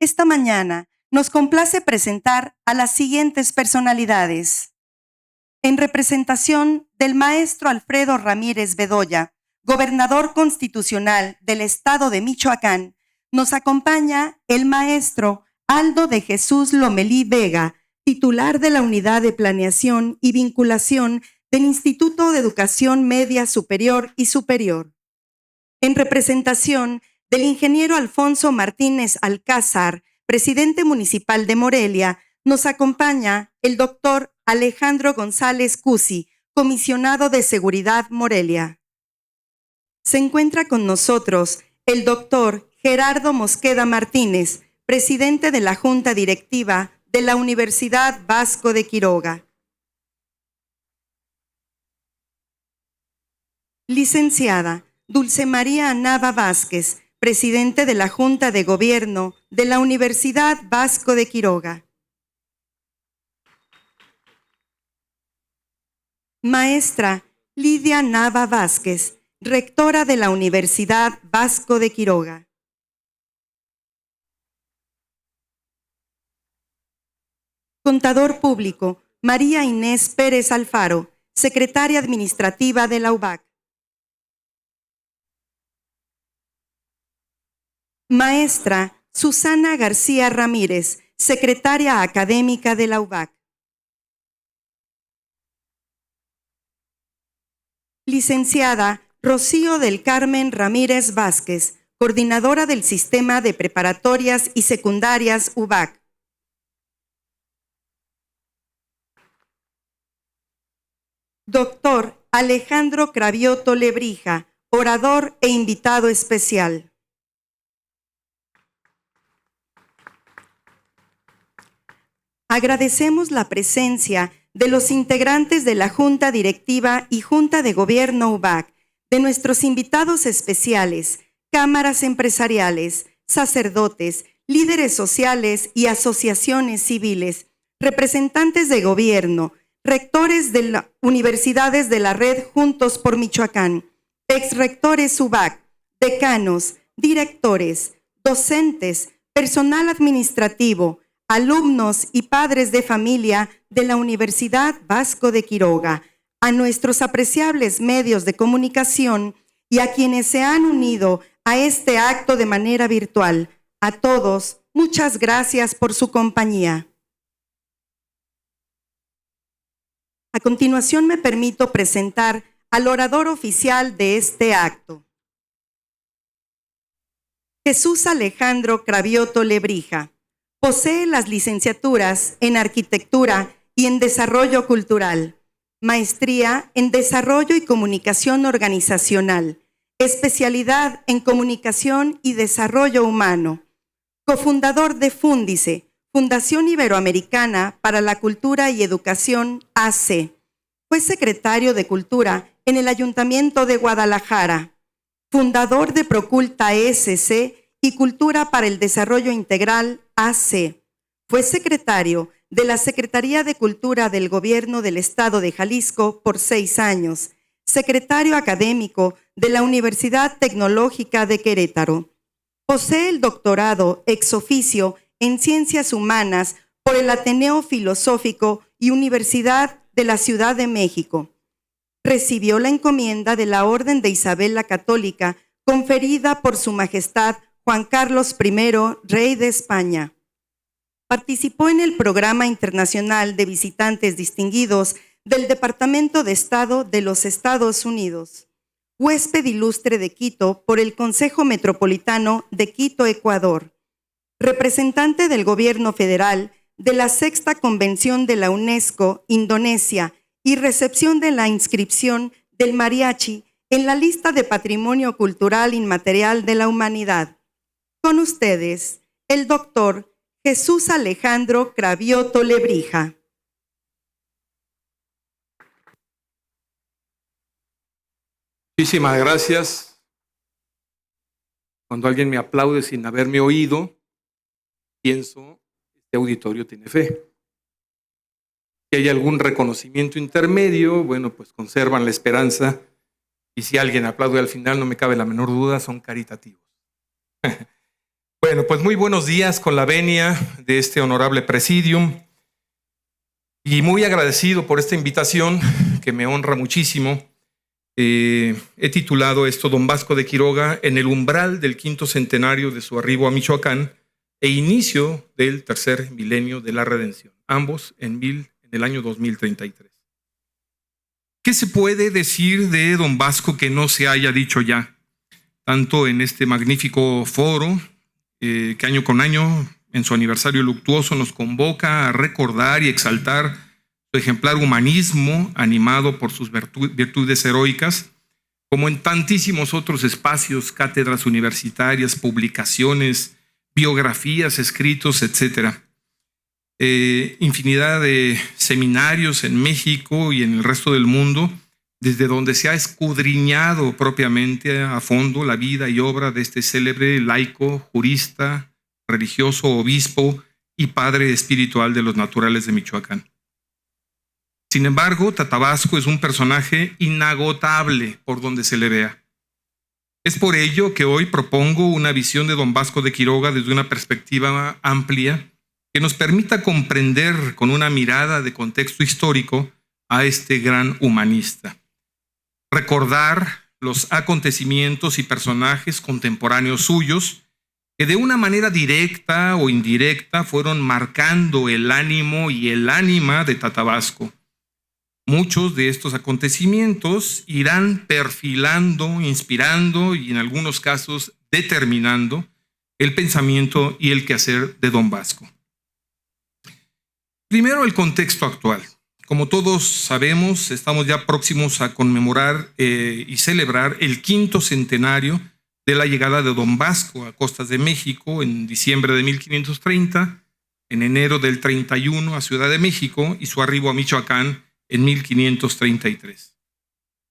esta mañana nos complace presentar a las siguientes personalidades. En representación del maestro Alfredo Ramírez Bedoya, gobernador constitucional del estado de Michoacán, nos acompaña el maestro Aldo de Jesús Lomelí Vega, titular de la Unidad de Planeación y Vinculación del Instituto de Educación Media Superior y Superior. En representación del ingeniero Alfonso Martínez Alcázar, presidente municipal de Morelia, nos acompaña el doctor Alejandro González Cusi, comisionado de Seguridad Morelia. Se encuentra con nosotros el doctor Gerardo Mosqueda Martínez, presidente de la Junta Directiva de la Universidad Vasco de Quiroga. Licenciada Dulce María Nava Vázquez, presidente de la Junta de Gobierno de la Universidad Vasco de Quiroga. Maestra Lidia Nava Vázquez, rectora de la Universidad Vasco de Quiroga. Contador público María Inés Pérez Alfaro, secretaria administrativa de la UBAC. Maestra Susana García Ramírez, secretaria académica de la UBAC. Licenciada Rocío del Carmen Ramírez Vázquez, coordinadora del Sistema de Preparatorias y Secundarias UBAC. Doctor Alejandro Cravioto Lebrija, orador e invitado especial. Agradecemos la presencia de los integrantes de la Junta Directiva y Junta de Gobierno UBAC, de nuestros invitados especiales, cámaras empresariales, sacerdotes, líderes sociales y asociaciones civiles, representantes de gobierno, rectores de las universidades de la red Juntos por Michoacán, exrectores UBAC, decanos, directores, docentes, personal administrativo, alumnos y padres de familia de la Universidad Vasco de Quiroga, a nuestros apreciables medios de comunicación y a quienes se han unido a este acto de manera virtual. A todos, muchas gracias por su compañía. A continuación me permito presentar al orador oficial de este acto. Jesús Alejandro Cravioto Lebrija. Posee las licenciaturas en Arquitectura y en Desarrollo Cultural, maestría en Desarrollo y Comunicación Organizacional, especialidad en Comunicación y Desarrollo Humano, cofundador de Fúndice, Fundación Iberoamericana para la Cultura y Educación AC. Fue secretario de Cultura en el Ayuntamiento de Guadalajara, fundador de Proculta SC y Cultura para el Desarrollo Integral AC. Fue secretario de la Secretaría de Cultura del Gobierno del Estado de Jalisco por 6 años, secretario académico de la Universidad Tecnológica de Querétaro. Posee el doctorado ex oficio en Ciencias Humanas por el Ateneo Filosófico y Universidad de la Ciudad de México. Recibió la encomienda de la Orden de Isabel la Católica, conferida por Su Majestad Juan Carlos I, Rey de España. Participó en el Programa Internacional de Visitantes Distinguidos del Departamento de Estado de los Estados Unidos. Huésped ilustre de Quito por el Consejo Metropolitano de Quito, Ecuador. Representante del Gobierno Federal de la Sexta Convención de la UNESCO, Indonesia, y recepción de la inscripción del mariachi en la lista de Patrimonio Cultural Inmaterial de la Humanidad. Con ustedes, el doctor Jesús Alejandro Cravioto Lebrija. Muchísimas gracias. Cuando alguien me aplaude sin haberme oído, pienso, este auditorio tiene fe. Si hay algún reconocimiento intermedio, bueno, pues conservan la esperanza. Y si alguien aplaude al final, no me cabe la menor duda, son caritativos. Bueno, Bueno, pues muy buenos días con la venia de este honorable presidium y muy agradecido por esta invitación que me honra muchísimo. He titulado esto Don Vasco de Quiroga en el umbral del 5º centenario de su arribo a Michoacán e inicio del tercer milenio de la redención, ambos en el año 2033. ¿Qué se puede decir de Don Vasco que no se haya dicho ya? Tanto en este magnífico foro que año con año, en su aniversario luctuoso, nos convoca a recordar y exaltar su ejemplar humanismo animado por sus virtudes heroicas, como en tantísimos otros espacios, cátedras universitarias, publicaciones, biografías, escritos, etc. Infinidad de seminarios en México y en el resto del mundo, desde donde se ha escudriñado propiamente a fondo la vida y obra de este célebre laico, jurista, religioso, obispo y padre espiritual de los naturales de Michoacán. Sin embargo, Tatabasco es un personaje inagotable por donde se le vea. Es por ello que hoy propongo una visión de Don Vasco de Quiroga desde una perspectiva amplia que nos permita comprender con una mirada de contexto histórico a este gran humanista. Recordar los acontecimientos y personajes contemporáneos suyos que de una manera directa o indirecta fueron marcando el ánimo y el ánima de Tatabasco. Muchos de estos acontecimientos irán perfilando, inspirando y en algunos casos determinando el pensamiento y el quehacer de Don Vasco. Primero, el contexto actual. Como todos sabemos, estamos ya próximos a conmemorar y celebrar el 5º centenario de la llegada de Don Vasco a costas de México en diciembre de 1530, en enero del 31 a Ciudad de México y su arribo a Michoacán en 1533,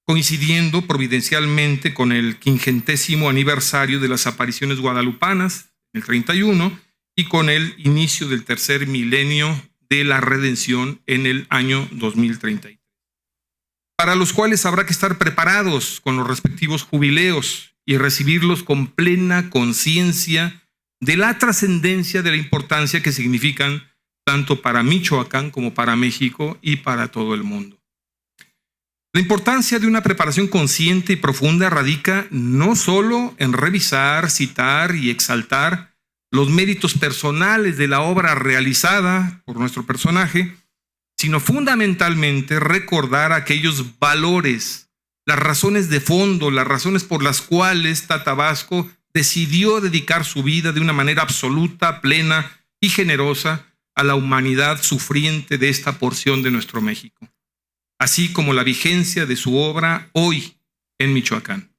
coincidiendo providencialmente con el 50º aniversario de las apariciones guadalupanas, el 31, y con el inicio del tercer milenio de la redención en el año 2033, para los cuales habrá que estar preparados con los respectivos jubileos y recibirlos con plena conciencia de la trascendencia, de la importancia que significan tanto para Michoacán como para México y para todo el mundo. La importancia de una preparación consciente y profunda radica no solo en revisar, citar y exaltar los méritos personales de la obra realizada por nuestro personaje, sino fundamentalmente recordar aquellos valores, las razones de fondo, las razones por las cuales Tatabasco decidió dedicar su vida de una manera absoluta, plena y generosa a la humanidad sufriente de esta porción de nuestro México, así como la vigencia de su obra hoy en Michoacán.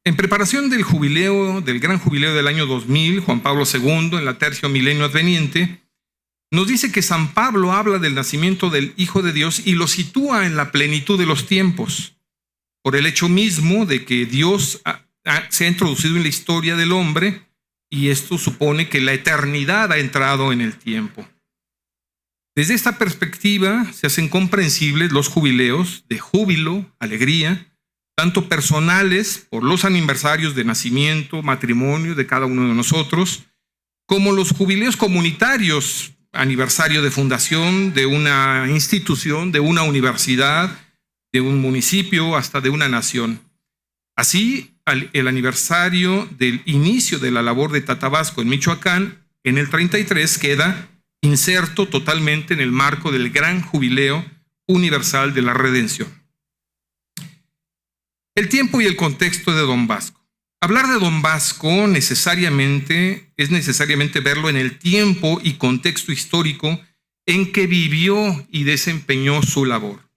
En preparación del jubileo, del gran jubileo del año 2000, Juan Pablo II, en la tercio milenio adveniente, nos dice que San Pablo habla del nacimiento del Hijo de Dios y lo sitúa en la plenitud de los tiempos, por el hecho mismo de que Dios se ha introducido en la historia del hombre y esto supone que la eternidad ha entrado en el tiempo. Desde esta perspectiva se hacen comprensibles los jubileos de júbilo, alegría, tanto personales por los aniversarios de nacimiento, matrimonio de cada uno de nosotros, como los jubileos comunitarios, aniversario de fundación de una institución, de una universidad, de un municipio, hasta de una nación. Así, el aniversario del inicio de la labor de Tatabasco en Michoacán, en el 33, queda inserto totalmente en el marco del gran jubileo universal de la redención. El tiempo y el contexto de Don Vasco. Hablar de Don Vasco es necesariamente verlo en el tiempo y contexto histórico en que vivió y desempeñó su labor.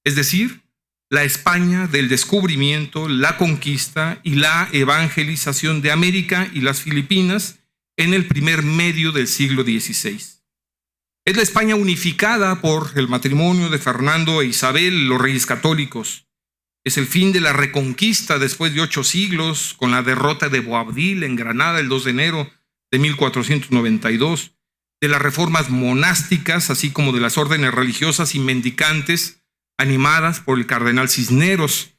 Es decir, la España del descubrimiento, la conquista y la evangelización de América y las Filipinas en el primer medio del siglo XVI. Es la España unificada por el matrimonio de Fernando e Isabel, los reyes católicos. Es el fin de la reconquista después de 8 siglos, con la derrota de Boabdil en Granada el 2 de enero de 1492, de las reformas monásticas, así como de las órdenes religiosas y mendicantes animadas por el cardenal Cisneros,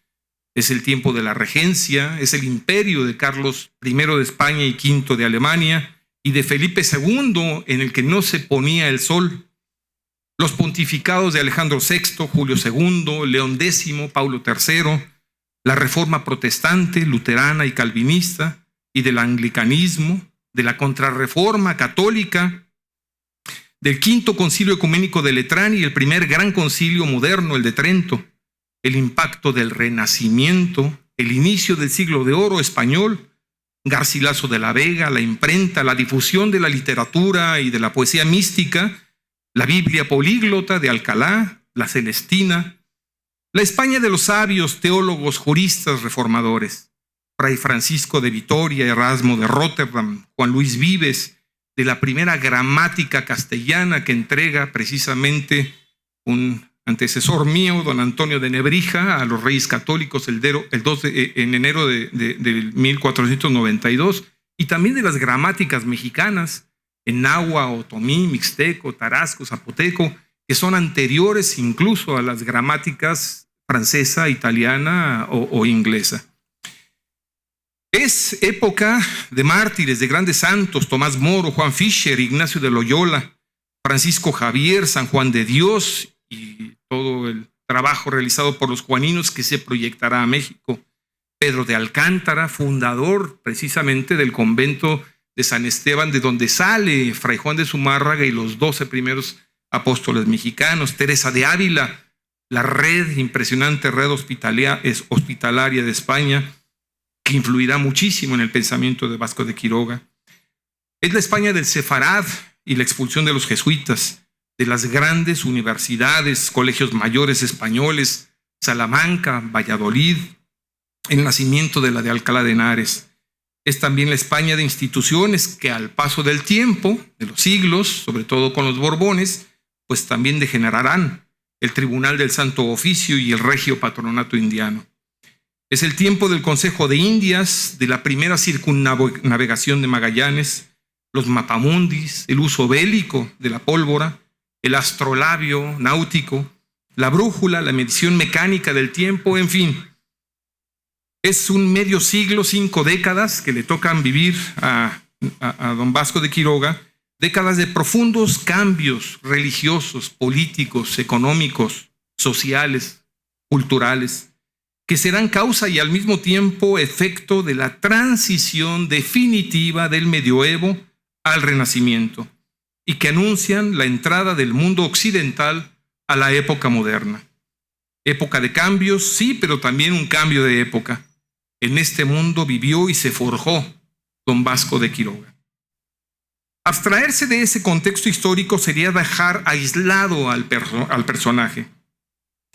Es el tiempo de la regencia, es el imperio de Carlos I de España y V de Alemania, y de Felipe II, en el que no se ponía el sol. Los pontificados de Alejandro VI, Julio II, León X, Paulo III, la reforma protestante, luterana y calvinista, y del anglicanismo, de la contrarreforma católica, del Quinto Concilio Ecuménico de Letrán y el primer gran concilio moderno, el de Trento, el impacto del Renacimiento, el inicio del siglo de oro español, Garcilaso de la Vega, la imprenta, la difusión de la literatura y de la poesía mística, la Biblia políglota de Alcalá, la Celestina, la España de los sabios, teólogos, juristas, reformadores, Fray Francisco de Vitoria, Erasmo de Róterdam, Juan Luis Vives, de la primera gramática castellana que entrega precisamente un antecesor mío, don Antonio de Nebrija, a los Reyes Católicos en enero de 1492, y también de las gramáticas mexicanas, en náhuatl, otomí, mixteco, tarasco, zapoteco, que son anteriores incluso a las gramáticas francesa, italiana o inglesa. Es época de mártires, de grandes santos: Tomás Moro, Juan Fischer, Ignacio de Loyola, Francisco Javier, San Juan de Dios, y todo el trabajo realizado por los juaninos que se proyectará a México. Pedro de Alcántara, fundador precisamente del convento de San Esteban, de donde sale Fray Juan de Zumárraga y los 12 primeros apóstoles mexicanos. Teresa de Ávila, la impresionante red hospitalaria de España, que influirá muchísimo en el pensamiento de Vasco de Quiroga. Es la España del Sefarad y la expulsión de los jesuitas, de las grandes universidades, colegios mayores españoles, Salamanca, Valladolid, el nacimiento de la de Alcalá de Henares. Es también la España de instituciones que al paso del tiempo, de los siglos, sobre todo con los Borbones, pues también degenerarán: el Tribunal del Santo Oficio y el Regio Patronato Indiano. Es el tiempo del Consejo de Indias, de la primera circunnavegación de Magallanes, los mapamundis, el uso bélico de la pólvora, el astrolabio náutico, la brújula, la medición mecánica del tiempo, en fin. Es un medio siglo, 5 décadas que le tocan vivir a don Vasco de Quiroga, décadas de profundos cambios religiosos, políticos, económicos, sociales, culturales, que serán causa y al mismo tiempo efecto de la transición definitiva del medioevo al Renacimiento, y que anuncian la entrada del mundo occidental a la época moderna. Época de cambios, sí, pero también un cambio de época. En este mundo vivió y se forjó don Vasco de Quiroga. Abstraerse de ese contexto histórico sería dejar aislado al personaje,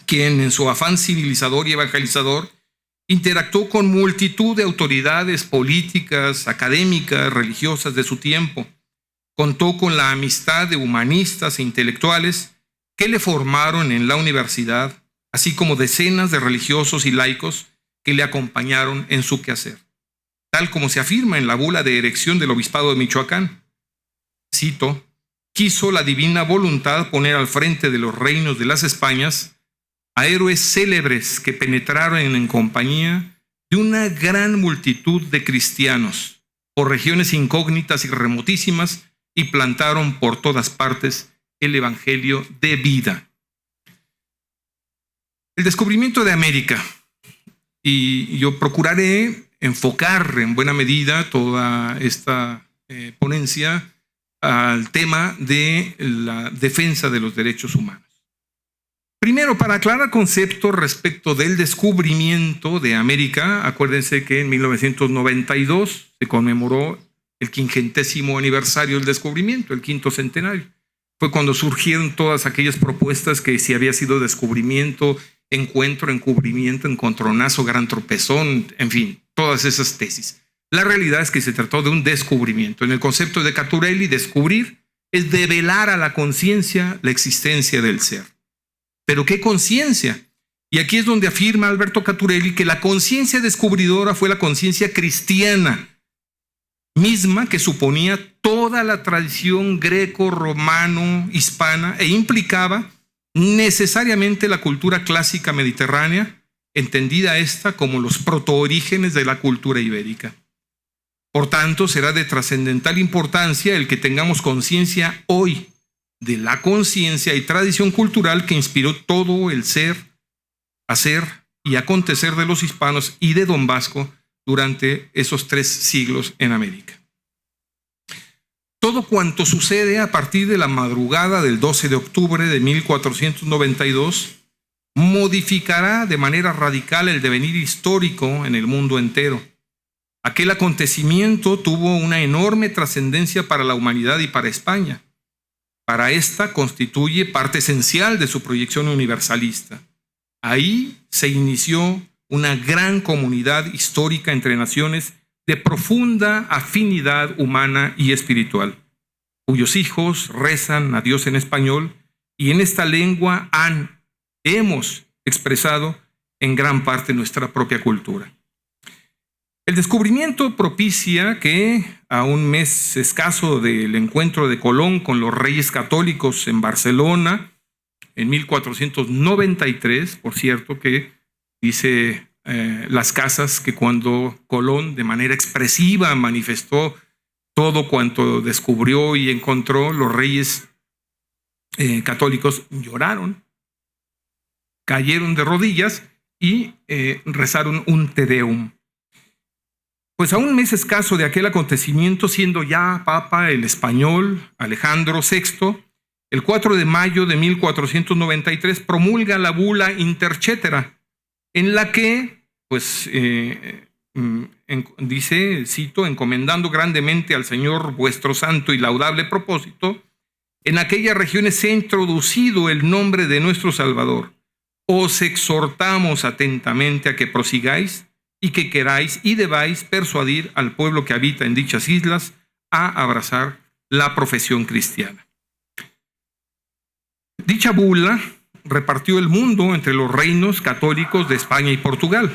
quien en su afán civilizador y evangelizador interactuó con multitud de autoridades políticas, académicas, religiosas de su tiempo. Contó con la amistad de humanistas e intelectuales que le formaron en la universidad, así como decenas de religiosos y laicos que le acompañaron en su quehacer, tal como se afirma en la bula de erección del Obispado de Michoacán. Cito: quiso la divina voluntad poner al frente de los reinos de las Españas a héroes célebres que penetraron en compañía de una gran multitud de cristianos por regiones incógnitas y remotísimas, y plantaron por todas partes el evangelio de vida. El descubrimiento de América, y yo procuraré enfocar en buena medida toda esta ponencia al tema de la defensa de los derechos humanos. Primero, para aclarar conceptos respecto del descubrimiento de América, acuérdense que en 1992 se conmemoró el 50º aniversario del descubrimiento, el 5º centenario. Fue cuando surgieron todas aquellas propuestas que si había sido descubrimiento, encuentro, encubrimiento, encontronazo, gran tropezón, en fin, todas esas tesis. La realidad es que se trató de un descubrimiento. En el concepto de Caturelli, descubrir es develar a la conciencia la existencia del ser. ¿Pero qué conciencia? Y aquí es donde afirma Alberto Caturelli que la conciencia descubridora fue la conciencia cristiana, misma que suponía toda la tradición greco-romano hispana e implicaba necesariamente la cultura clásica mediterránea entendida esta como los protoorígenes de la cultura ibérica. Por tanto, será de trascendental importancia el que tengamos conciencia hoy de la conciencia y tradición cultural que inspiró todo el ser, hacer y acontecer de los hispanos y de Don Vasco durante esos 3 siglos en América. Todo cuanto sucede a partir de la madrugada del 12 de octubre de 1492 modificará de manera radical el devenir histórico en el mundo entero. Aquel acontecimiento tuvo una enorme trascendencia para la humanidad y para España. Para esta constituye parte esencial de su proyección universalista. Ahí se inició una gran comunidad histórica entre naciones de profunda afinidad humana y espiritual, cuyos hijos rezan a Dios en español y en esta lengua hemos expresado en gran parte nuestra propia cultura. El descubrimiento propicia que, a un mes escaso del encuentro de Colón con los reyes católicos en Barcelona, en 1493, por cierto, que dice Las Casas que cuando Colón de manera expresiva manifestó todo cuanto descubrió y encontró, los reyes católicos lloraron, cayeron de rodillas y rezaron un Te Deum. Pues a un mes escaso de aquel acontecimiento, siendo ya papa el español Alejandro VI, el 4 de mayo de 1493 promulga la bula Intercetera, en la que, pues, dice, cito, encomendando grandemente al Señor vuestro santo y laudable propósito, en aquellas regiones se ha introducido el nombre de nuestro Salvador. Os exhortamos atentamente a que prosigáis y que queráis y debáis persuadir al pueblo que habita en dichas islas a abrazar la profesión cristiana. Dicha bula repartió el mundo entre los reinos católicos de España y Portugal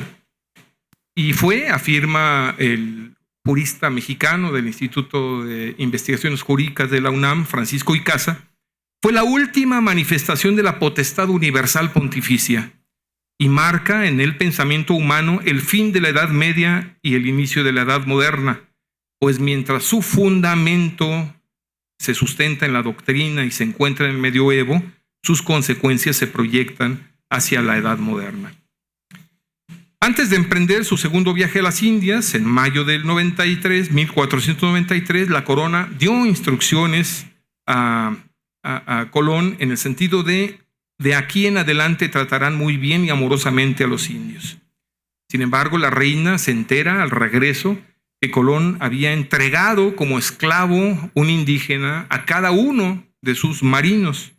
y fue, afirma el jurista mexicano del Instituto de Investigaciones Jurídicas de la UNAM, Francisco Icaza, fue la última manifestación de la potestad universal pontificia y marca en el pensamiento humano el fin de la Edad Media y el inicio de la Edad Moderna, pues mientras su fundamento se sustenta en la doctrina y se encuentra en el medioevo, sus consecuencias se proyectan hacia la Edad Moderna. Antes de emprender su segundo viaje a las Indias, en mayo del 1493, la corona dio instrucciones a Colón en el sentido de aquí en adelante tratarán muy bien y amorosamente a los indios. Sin embargo, la reina se entera al regreso que Colón había entregado como esclavo un indígena a cada uno de sus marinos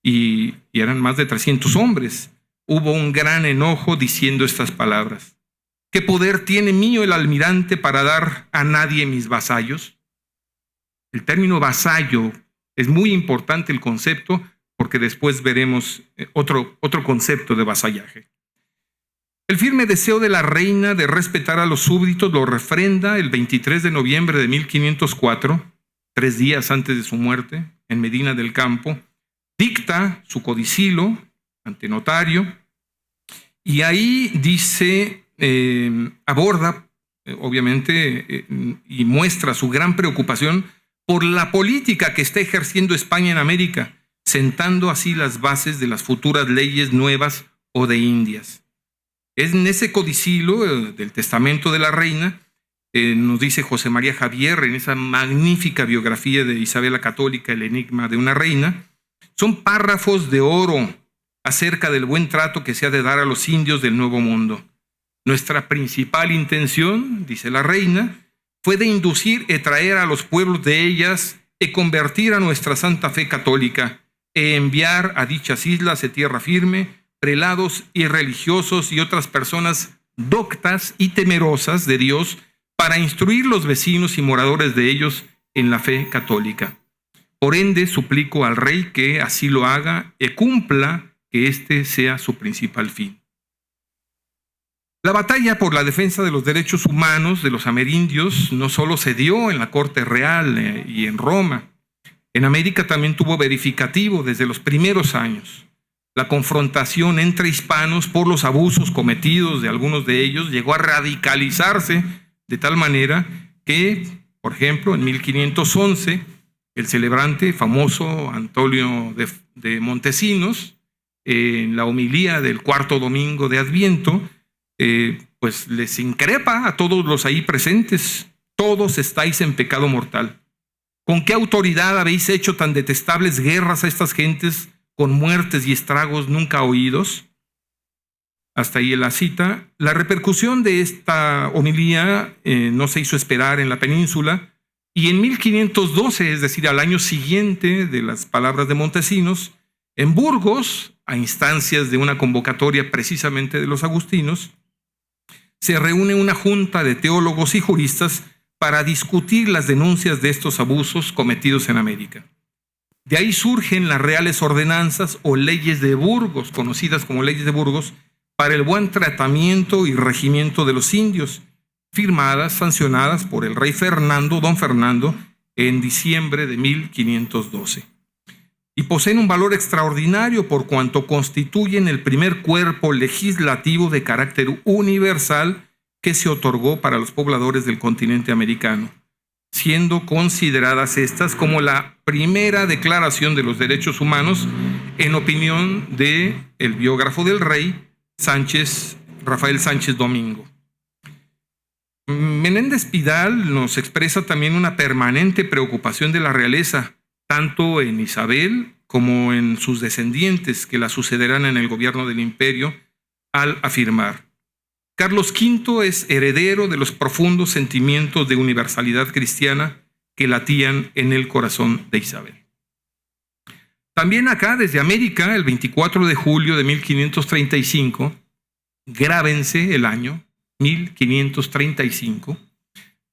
y eran más de 300 hombres. Hubo un gran enojo diciendo estas palabras: ¿qué poder tiene mío el almirante para dar a nadie mis vasallos? El término vasallo es muy importante, el concepto, porque después veremos otro concepto de vasallaje. El firme deseo de la reina de respetar a los súbditos lo refrenda el 23 de noviembre de 1504, 3 días antes de su muerte, en Medina del Campo. Dicta su codicilo ante notario y ahí dice, aborda, obviamente, y muestra su gran preocupación por la política que está ejerciendo España en América, sentando así las bases de las futuras leyes nuevas o de Indias. Es en ese codicilo del testamento de la reina, nos dice José María Javier, en esa magnífica biografía de Isabel la Católica, El enigma de una reina, son párrafos de oro acerca del buen trato que se ha de dar a los indios del Nuevo Mundo. Nuestra principal intención, dice la reina, fue de inducir y traer a los pueblos de ellas y convertir a nuestra santa fe católica e enviar a dichas islas de tierra firme prelados y religiosos y otras personas doctas y temerosas de Dios para instruir los vecinos y moradores de ellos en la fe católica. Por ende, suplico al rey que así lo haga y cumpla que este sea su principal fin. La batalla por la defensa de los derechos humanos de los amerindios no solo se dio en la corte real y en Roma. En América también tuvo verificativo desde los primeros años. La confrontación entre hispanos por los abusos cometidos de algunos de ellos llegó a radicalizarse de tal manera que, por ejemplo, en 1511, el celebrante famoso Antonio de Montesinos, en la homilía del cuarto domingo de Adviento, pues les increpa a todos los ahí presentes: todos estáis en pecado mortal. ¿Con qué autoridad habéis hecho tan detestables guerras a estas gentes, con muertes y estragos nunca oídos? Hasta ahí la cita. La repercusión de esta homilía no se hizo esperar en la península, y en 1512, es decir, al año siguiente de las palabras de Montesinos, en Burgos, a instancias de una convocatoria precisamente de los agustinos, se reúne una junta de teólogos y juristas para discutir las denuncias de estos abusos cometidos en América. De ahí surgen las reales ordenanzas o leyes de Burgos, conocidas como leyes de Burgos, para el buen tratamiento y regimiento de los indios, firmadas, sancionadas por el rey don Fernando, en diciembre de 1512. Y poseen un valor extraordinario por cuanto constituyen el primer cuerpo legislativo de carácter universal que se otorgó para los pobladores del continente americano, siendo consideradas estas como la primera declaración de los derechos humanos, en opinión de el biógrafo del rey, Rafael Sánchez Domingo. Menéndez Pidal nos expresa también una permanente preocupación de la realeza, tanto en Isabel como en sus descendientes que la sucederán en el gobierno del imperio, al afirmar: Carlos V es heredero de los profundos sentimientos de universalidad cristiana que latían en el corazón de Isabel. También acá, desde América, el 24 de julio de 1535, grábense el año 1535,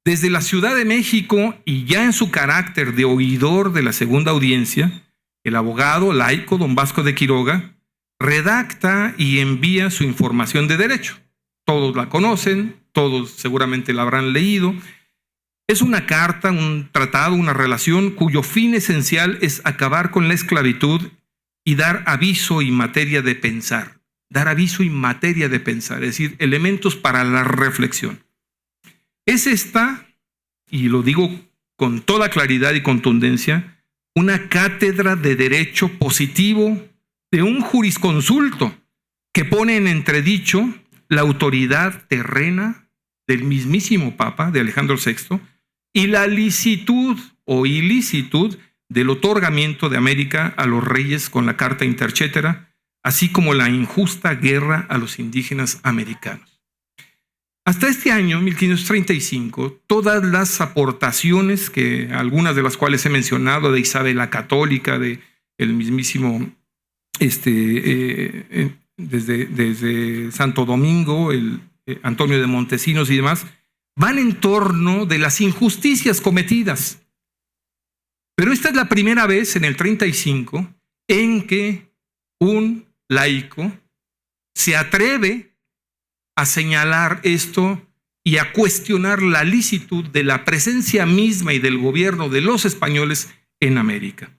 desde la Ciudad de México y ya en su carácter de oidor de la segunda audiencia, el abogado laico don Vasco de Quiroga redacta y envía su información de derecho. Todos la conocen, todos seguramente la habrán leído. Es una carta, un tratado, una relación cuyo fin esencial es acabar con la esclavitud y dar aviso y materia de pensar. Dar aviso y materia de pensar, es decir, elementos para la reflexión. Es esta, y lo digo con toda claridad y contundencia, una cátedra de derecho positivo de un jurisconsulto que pone en entredicho la autoridad terrena del mismísimo Papa, de Alejandro VI, y la licitud o ilicitud del otorgamiento de América a los reyes con la Carta Intercetera, así como la injusta guerra a los indígenas americanos. Hasta este año, 1535, todas las aportaciones, que algunas de las cuales he mencionado, de Isabel la Católica, de el mismísimo, desde Santo Domingo, Antonio de Montesinos y demás, van en torno de las injusticias cometidas. Pero esta es la primera vez en el 35 en que un laico se atreve a señalar esto y a cuestionar la licitud de la presencia misma y del gobierno de los españoles en América.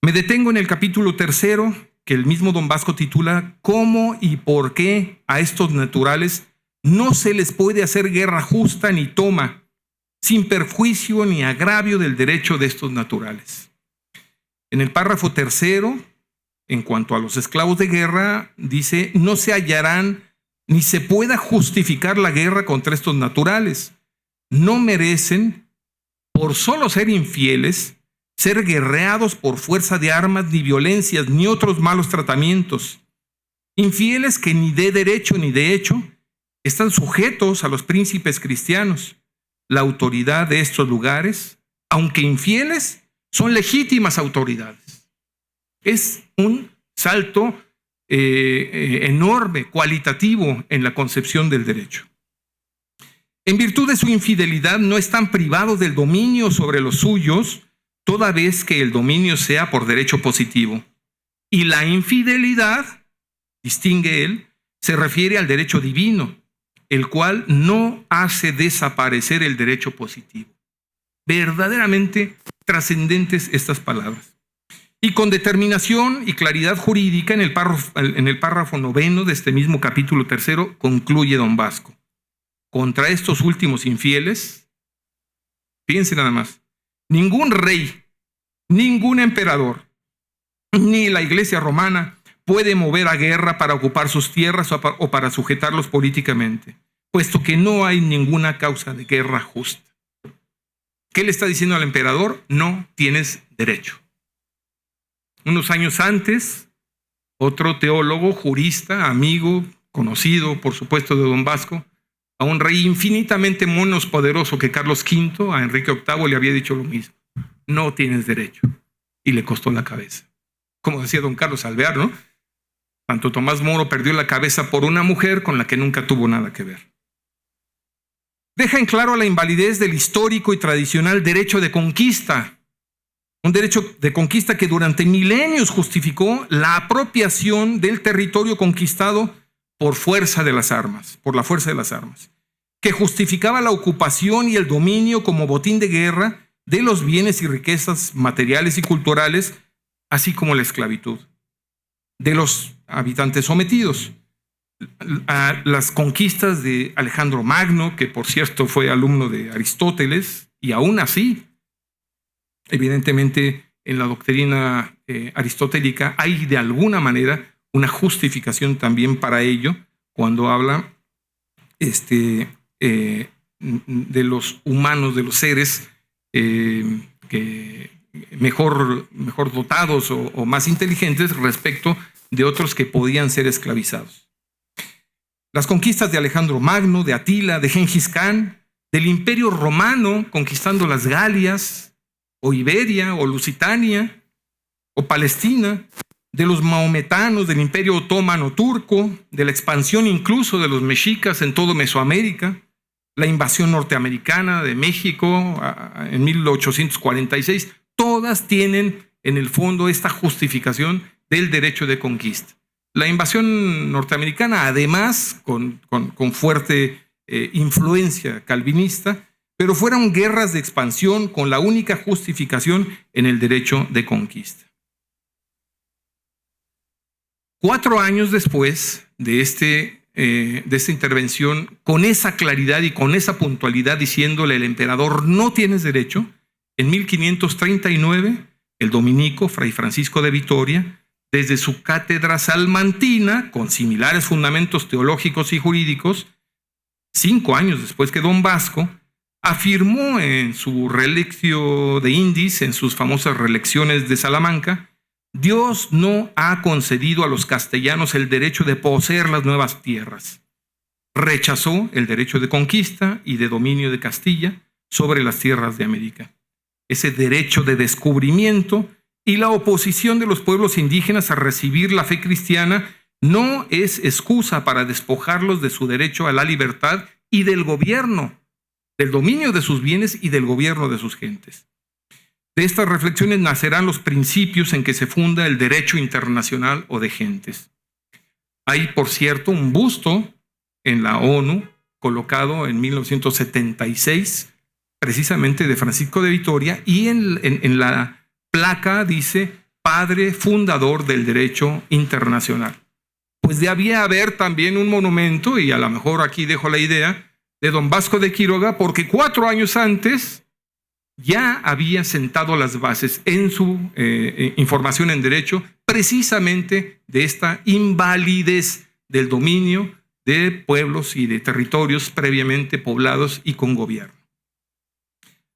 Me detengo en el capítulo 3, que el mismo don Vasco titula ¿Cómo y por qué a estos naturales no se les puede hacer guerra justa ni toma, sin perjuicio ni agravio del derecho de estos naturales? En el párrafo 3, en cuanto a los esclavos de guerra, dice: no se hallarán ni se pueda justificar la guerra contra estos naturales. No merecen, por solo ser infieles, ser guerreados por fuerza de armas, ni violencias, ni otros malos tratamientos. Infieles que ni de derecho ni de hecho están sujetos a los príncipes cristianos. La autoridad de estos lugares, aunque infieles, son legítimas autoridades. Es un salto enorme, cualitativo en la concepción del derecho. En virtud de su infidelidad no están privados del dominio sobre los suyos, toda vez que el dominio sea por derecho positivo. Y la infidelidad, distingue él, se refiere al derecho divino, el cual no hace desaparecer el derecho positivo. Verdaderamente trascendentes estas palabras. Y con determinación y claridad jurídica, en el párrafo 9 de este mismo capítulo 3, concluye don Vasco: contra estos últimos infieles, fíjense nada más, ningún rey, ningún emperador, ni la Iglesia romana puede mover a guerra para ocupar sus tierras o para sujetarlos políticamente, puesto que no hay ninguna causa de guerra justa. ¿Qué le está diciendo al emperador? No tienes derecho. Unos años antes, otro teólogo, jurista, amigo, conocido, por supuesto, de don Vasco, a un rey infinitamente menos poderoso que Carlos V, a Enrique VIII, le había dicho lo mismo: no tienes derecho. Y le costó la cabeza. Como decía don Carlos Alvear, ¿no? Santo Tomás Moro perdió la cabeza por una mujer con la que nunca tuvo nada que ver. Deja en claro la invalidez del histórico y tradicional derecho de conquista. Un derecho de conquista que durante milenios justificó la apropiación del territorio conquistado por fuerza de las armas, por la fuerza de las armas, que justificaba la ocupación y el dominio como botín de guerra de los bienes y riquezas materiales y culturales, así como la esclavitud de los habitantes sometidos. A las conquistas de Alejandro Magno, que por cierto fue alumno de Aristóteles, y aún así, evidentemente, en la doctrina aristotélica hay de alguna manera una justificación también para ello, cuando habla de los humanos, de los seres que mejor dotados o más inteligentes respecto de otros que podían ser esclavizados. Las conquistas de Alejandro Magno, de Atila, de Gengis Khan, del Imperio Romano conquistando las Galias, o Iberia, o Lusitania, o Palestina, de los maometanos, del Imperio Otomano Turco, de la expansión incluso de los mexicas en todo Mesoamérica, la invasión norteamericana de México en 1846, todas tienen en el fondo esta justificación del derecho de conquista. La invasión norteamericana, además, con fuerte influencia calvinista, pero fueron guerras de expansión con la única justificación en el derecho de conquista. 4 años después de esta intervención, con esa claridad y con esa puntualidad, diciéndole al emperador: no tienes derecho, en 1539, el dominico Fray Francisco de Vitoria, desde su cátedra salmantina, con similares fundamentos teológicos y jurídicos, 5 años después que don Vasco, afirmó en su relectio de Indis, en sus famosas relecciones de Salamanca: Dios no ha concedido a los castellanos el derecho de poseer las nuevas tierras. Rechazó el derecho de conquista y de dominio de Castilla sobre las tierras de América. Ese derecho de descubrimiento y la oposición de los pueblos indígenas a recibir la fe cristiana no es excusa para despojarlos de su derecho a la libertad y del gobierno, del dominio de sus bienes y del gobierno de sus gentes. De estas reflexiones nacerán los principios en que se funda el derecho internacional o de gentes. Hay, por cierto, un busto en la ONU colocado en 1976, precisamente de Francisco de Vitoria, y en la placa dice: padre fundador del derecho internacional. Pues debía haber también un monumento, y a lo mejor aquí dejo la idea, de don Vasco de Quiroga, porque 4 años antes ya había sentado las bases en su información en derecho, precisamente de esta invalidez del dominio de pueblos y de territorios previamente poblados y con gobierno.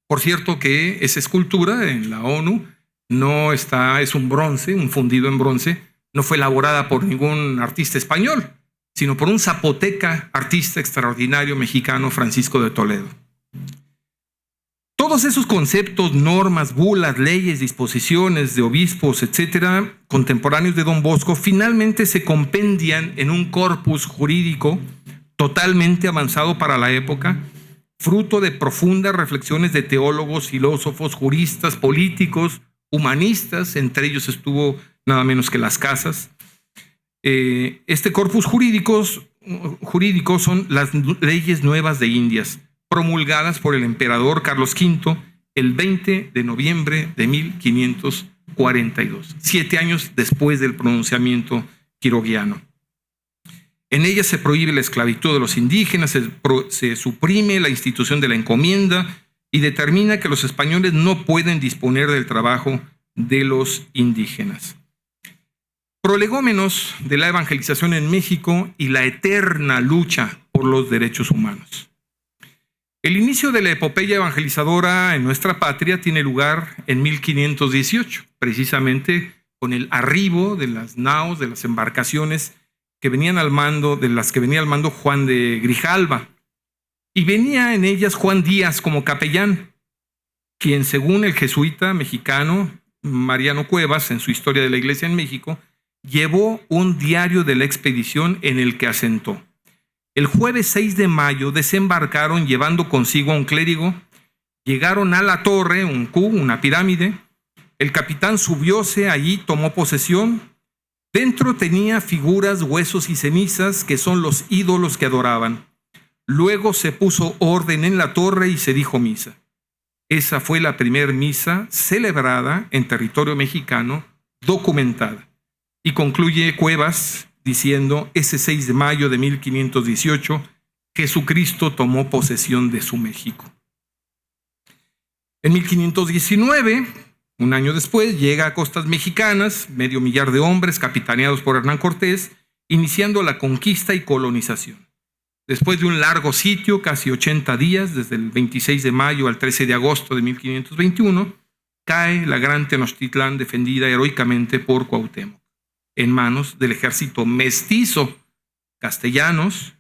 Por cierto que esa escultura en la ONU no está, es un bronce, un fundido en bronce, no fue elaborada por ningún artista español, sino por un zapoteca artista extraordinario mexicano, Francisco de Toledo. Todos esos conceptos, normas, bulas, leyes, disposiciones de obispos, etcétera, contemporáneos de don Bosco, finalmente se compendian en un corpus jurídico totalmente avanzado para la época, fruto de profundas reflexiones de teólogos, filósofos, juristas, políticos, humanistas, entre ellos estuvo nada menos que Las Casas. Este corpus jurídico son las leyes nuevas de Indias, promulgadas por el emperador Carlos V el 20 de noviembre de 1539. 1142, 7 años después del pronunciamiento quiroguiano. En ella se prohíbe la esclavitud de los indígenas, se suprime la institución de la encomienda y determina que los españoles no pueden disponer del trabajo de los indígenas. Prolegómenos de la evangelización en México y la eterna lucha por los derechos humanos. El inicio de la epopeya evangelizadora en nuestra patria tiene lugar en 1518, precisamente con el arribo de las naos, de las embarcaciones que venían al mando, de las que venía al mando Juan de Grijalva. Y venía en ellas Juan Díaz como capellán, quien, según el jesuita mexicano Mariano Cuevas, en su Historia de la Iglesia en México, llevó un diario de la expedición en el que asentó: el jueves 6 de mayo desembarcaron llevando consigo a un clérigo, llegaron a la torre, un Q, una pirámide, el capitán subióse allí, tomó posesión, dentro tenía figuras, huesos y cenizas que son los ídolos que adoraban. Luego se puso orden en la torre y se dijo misa. Esa fue la primera misa celebrada en territorio mexicano, documentada. Y concluye Cuevas diciendo: ese 6 de mayo de 1518, Jesucristo tomó posesión de su México. En 1519, un año después, llega a costas mexicanas, 500,000 de hombres capitaneados por Hernán Cortés, iniciando la conquista y colonización. Después de un largo sitio, casi 80 días, desde el 26 de mayo al 13 de agosto de 1521, cae la gran Tenochtitlán, defendida heroicamente por Cuauhtémoc, en manos del ejército mestizo, castellanos,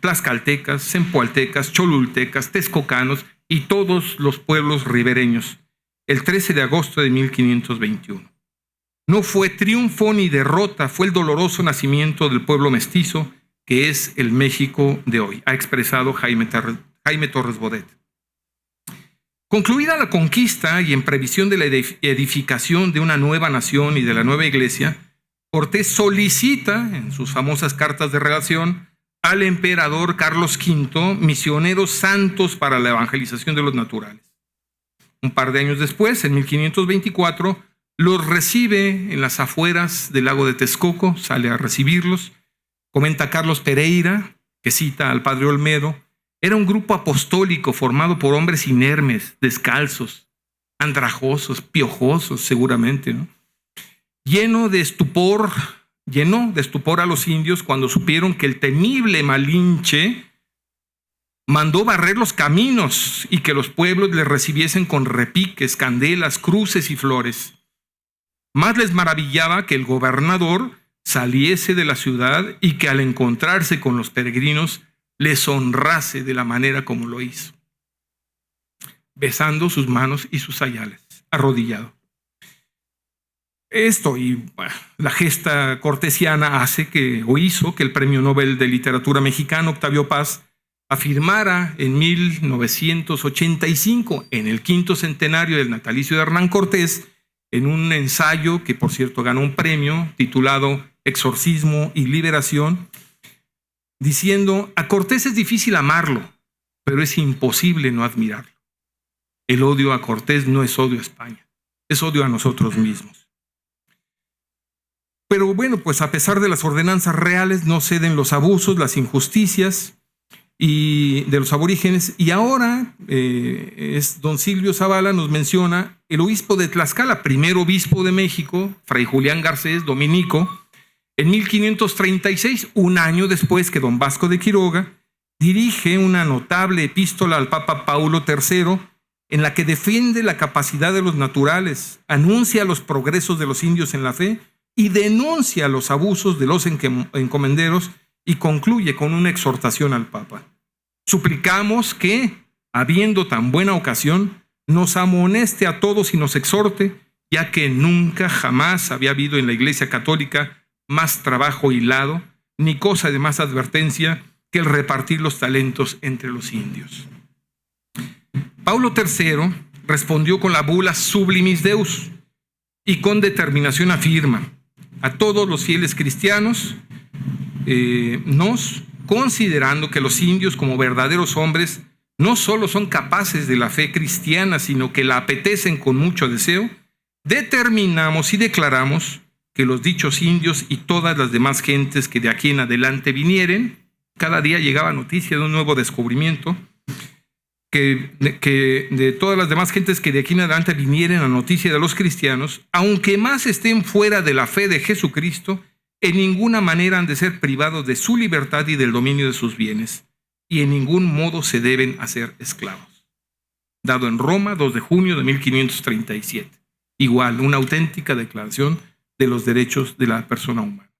tlaxcaltecas, zempoaltecas, cholultecas, texcocanos y todos los pueblos ribereños, el 13 de agosto de 1521. No fue triunfo ni derrota, fue el doloroso nacimiento del pueblo mestizo, que es el México de hoy, ha expresado Jaime Torres Bodet. Concluida la conquista y en previsión de la edificación de una nueva nación y de la nueva iglesia, Cortés solicita en sus famosas cartas de relación al emperador Carlos V misioneros santos para la evangelización de los naturales. Un par de años después, en 1524, los recibe en las afueras del lago de Texcoco, sale a recibirlos. Comenta Carlos Pereira, que cita al padre Olmedo: era un grupo apostólico formado por hombres inermes, descalzos, andrajosos, piojosos seguramente, ¿no? Llenó de estupor a los indios cuando supieron que el temible Malinche mandó barrer los caminos y que los pueblos les recibiesen con repiques, candelas, cruces y flores. Más les maravillaba que el gobernador saliese de la ciudad y que al encontrarse con los peregrinos les honrase de la manera como lo hizo, besando sus manos y sus sayales, arrodillado. Esto y la gesta cortesiana hizo que el Premio Nobel de Literatura mexicano Octavio Paz afirmara en 1985, en el 5º centenario del natalicio de Hernán Cortés, en un ensayo que por cierto ganó un premio titulado Exorcismo y Liberación, diciendo: a Cortés es difícil amarlo, pero es imposible no admirarlo. El odio a Cortés no es odio a España, es odio a nosotros mismos. Pero bueno, pues a pesar de las ordenanzas reales, no ceden los abusos, las injusticias y de los aborígenes. Y ahora don Silvio Zavala nos menciona el obispo de Tlaxcala, primer obispo de México, Fray Julián Garcés, dominico, en 1536, un año después que don Vasco de Quiroga, dirige una notable epístola al Papa Paulo III en la que defiende la capacidad de los naturales, anuncia los progresos de los indios en la fe y denuncia los abusos de los encomenderos, y concluye con una exhortación al Papa. Suplicamos que, habiendo tan buena ocasión, nos amoneste a todos y nos exhorte, ya que nunca jamás había habido en la Iglesia Católica más trabajo hilado, ni cosa de más advertencia que el repartir los talentos entre los indios. Paulo III respondió con la bula Sublimis Deus y con determinación afirma: a todos los fieles cristianos, considerando que los indios como verdaderos hombres no solo son capaces de la fe cristiana, sino que la apetecen con mucho deseo, determinamos y declaramos que los dichos indios y todas las demás gentes que de aquí en adelante vinieren, cada día llegaba noticia de un nuevo descubrimiento, que de todas las demás gentes que de aquí en adelante vinieren a noticia de los cristianos, aunque más estén fuera de la fe de Jesucristo, en ninguna manera han de ser privados de su libertad y del dominio de sus bienes, y en ningún modo se deben hacer esclavos. Dado en Roma, 2 de junio de 1537. Igual, una auténtica declaración de los derechos de la persona humana.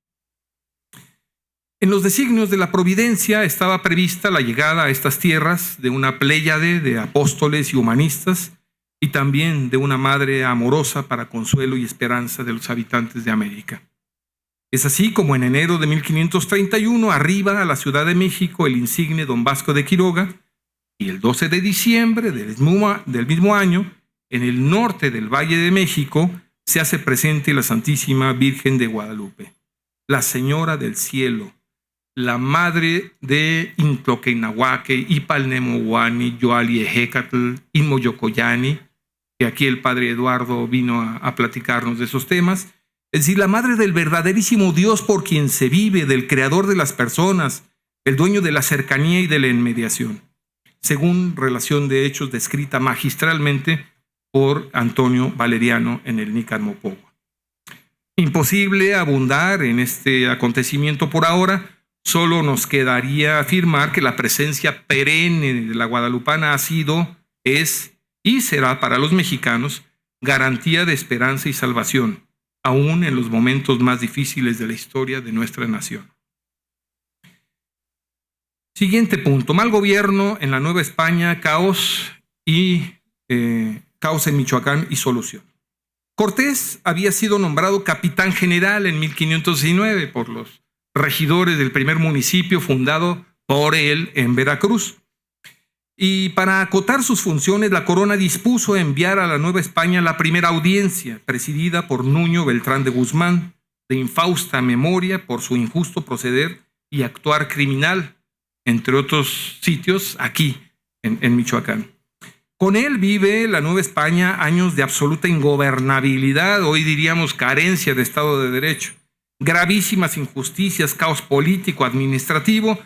En los designios de la providencia estaba prevista la llegada a estas tierras de una pléyade de apóstoles y humanistas y también de una madre amorosa para consuelo y esperanza de los habitantes de América. Es así como en enero de 1531 arriba a la Ciudad de México el insigne don Vasco de Quiroga y el 12 de diciembre del mismo año, en el norte del Valle de México, se hace presente la Santísima Virgen de Guadalupe, la Señora del Cielo, la madre de Intloquenahuaque, Ipalnemohuani, Yoali Ejecatl, Inmoyocoyani, que aquí el padre Eduardo vino a platicarnos de esos temas, es decir, la madre del verdaderísimo Dios por quien se vive, del creador de las personas, el dueño de la cercanía y de la inmediación, según relación de hechos descrita magistralmente por Antonio Valeriano en el Nícar Mopogua. Imposible abundar en este acontecimiento por ahora, solo nos quedaría afirmar que la presencia perenne de la guadalupana ha sido, es y será para los mexicanos garantía de esperanza y salvación, aún en los momentos más difíciles de la historia de nuestra nación. Siguiente punto: mal gobierno en la Nueva España, caos en Michoacán y solución. Cortés había sido nombrado capitán general en 1519 por los regidores del primer municipio fundado por él en Veracruz. Y para acotar sus funciones, la corona dispuso enviar a la Nueva España la primera audiencia, presidida por Nuño Beltrán de Guzmán, de infausta memoria por su injusto proceder y actuar criminal, entre otros sitios aquí en Michoacán. Con él vive la Nueva España años de absoluta ingobernabilidad, hoy diríamos carencia de Estado de Derecho, gravísimas injusticias, caos político, administrativo,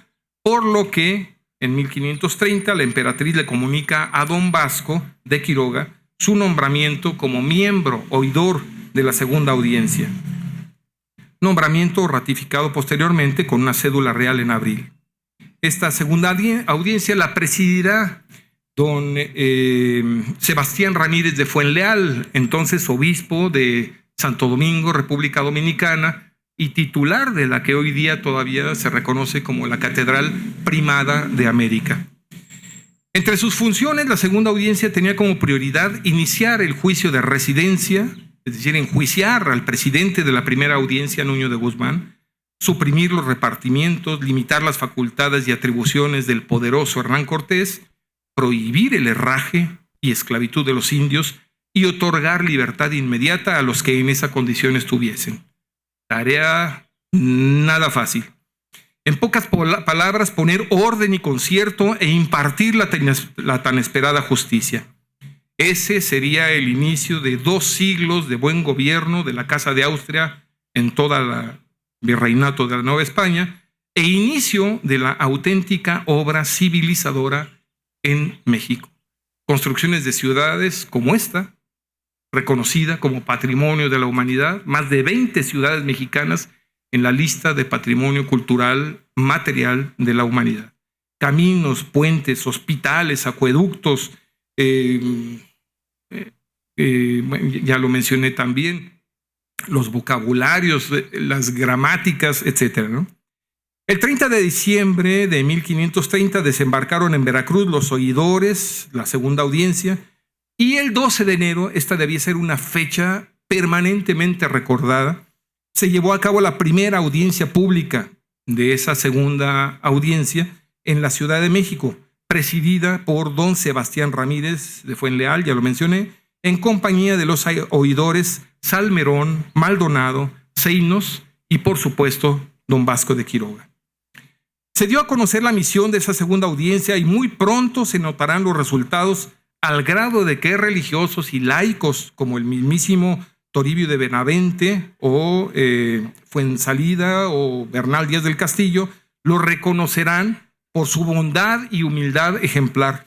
por lo que en 1530 la emperatriz le comunica a don Vasco de Quiroga su nombramiento como miembro oidor de la segunda audiencia. Nombramiento ratificado posteriormente con una cédula real en abril. Esta segunda audiencia la presidirá don Sebastián Ramírez de Fuenleal, entonces obispo de Santo Domingo, República Dominicana, y titular de la que hoy día todavía se reconoce como la Catedral Primada de América. Entre sus funciones, la segunda audiencia tenía como prioridad iniciar el juicio de residencia, es decir, enjuiciar al presidente de la primera audiencia, Nuño de Guzmán, suprimir los repartimientos, limitar las facultades y atribuciones del poderoso Hernán Cortés, prohibir el herraje y esclavitud de los indios y otorgar libertad inmediata a los que en esa condición estuviesen. Tarea nada fácil. En pocas palabras, poner orden y concierto e impartir la tan esperada justicia. Ese sería el inicio de 2 siglos de buen gobierno de la Casa de Austria en toda la virreinato de la Nueva España e inicio de la auténtica obra civilizadora en México. Construcciones de ciudades como esta, reconocida como Patrimonio de la Humanidad, más de 20 ciudades mexicanas en la lista de Patrimonio Cultural Material de la Humanidad. Caminos, puentes, hospitales, acueductos, ya lo mencioné también, los vocabularios, las gramáticas, etcétera, ¿no? El 30 de diciembre de 1530 desembarcaron en Veracruz los oidores, la segunda audiencia, y el 12 de enero, esta debía ser una fecha permanentemente recordada, se llevó a cabo la primera audiencia pública de esa segunda audiencia en la Ciudad de México, presidida por don Sebastián Ramírez de Fuenleal, ya lo mencioné, en compañía de los oidores Salmerón, Maldonado, Seinos y, por supuesto, don Vasco de Quiroga. Se dio a conocer la misión de esa segunda audiencia y muy pronto se notarán los resultados, al grado de que religiosos y laicos como el mismísimo Toribio de Benavente o Fuensalida o Bernal Díaz del Castillo, lo reconocerán por su bondad y humildad ejemplar,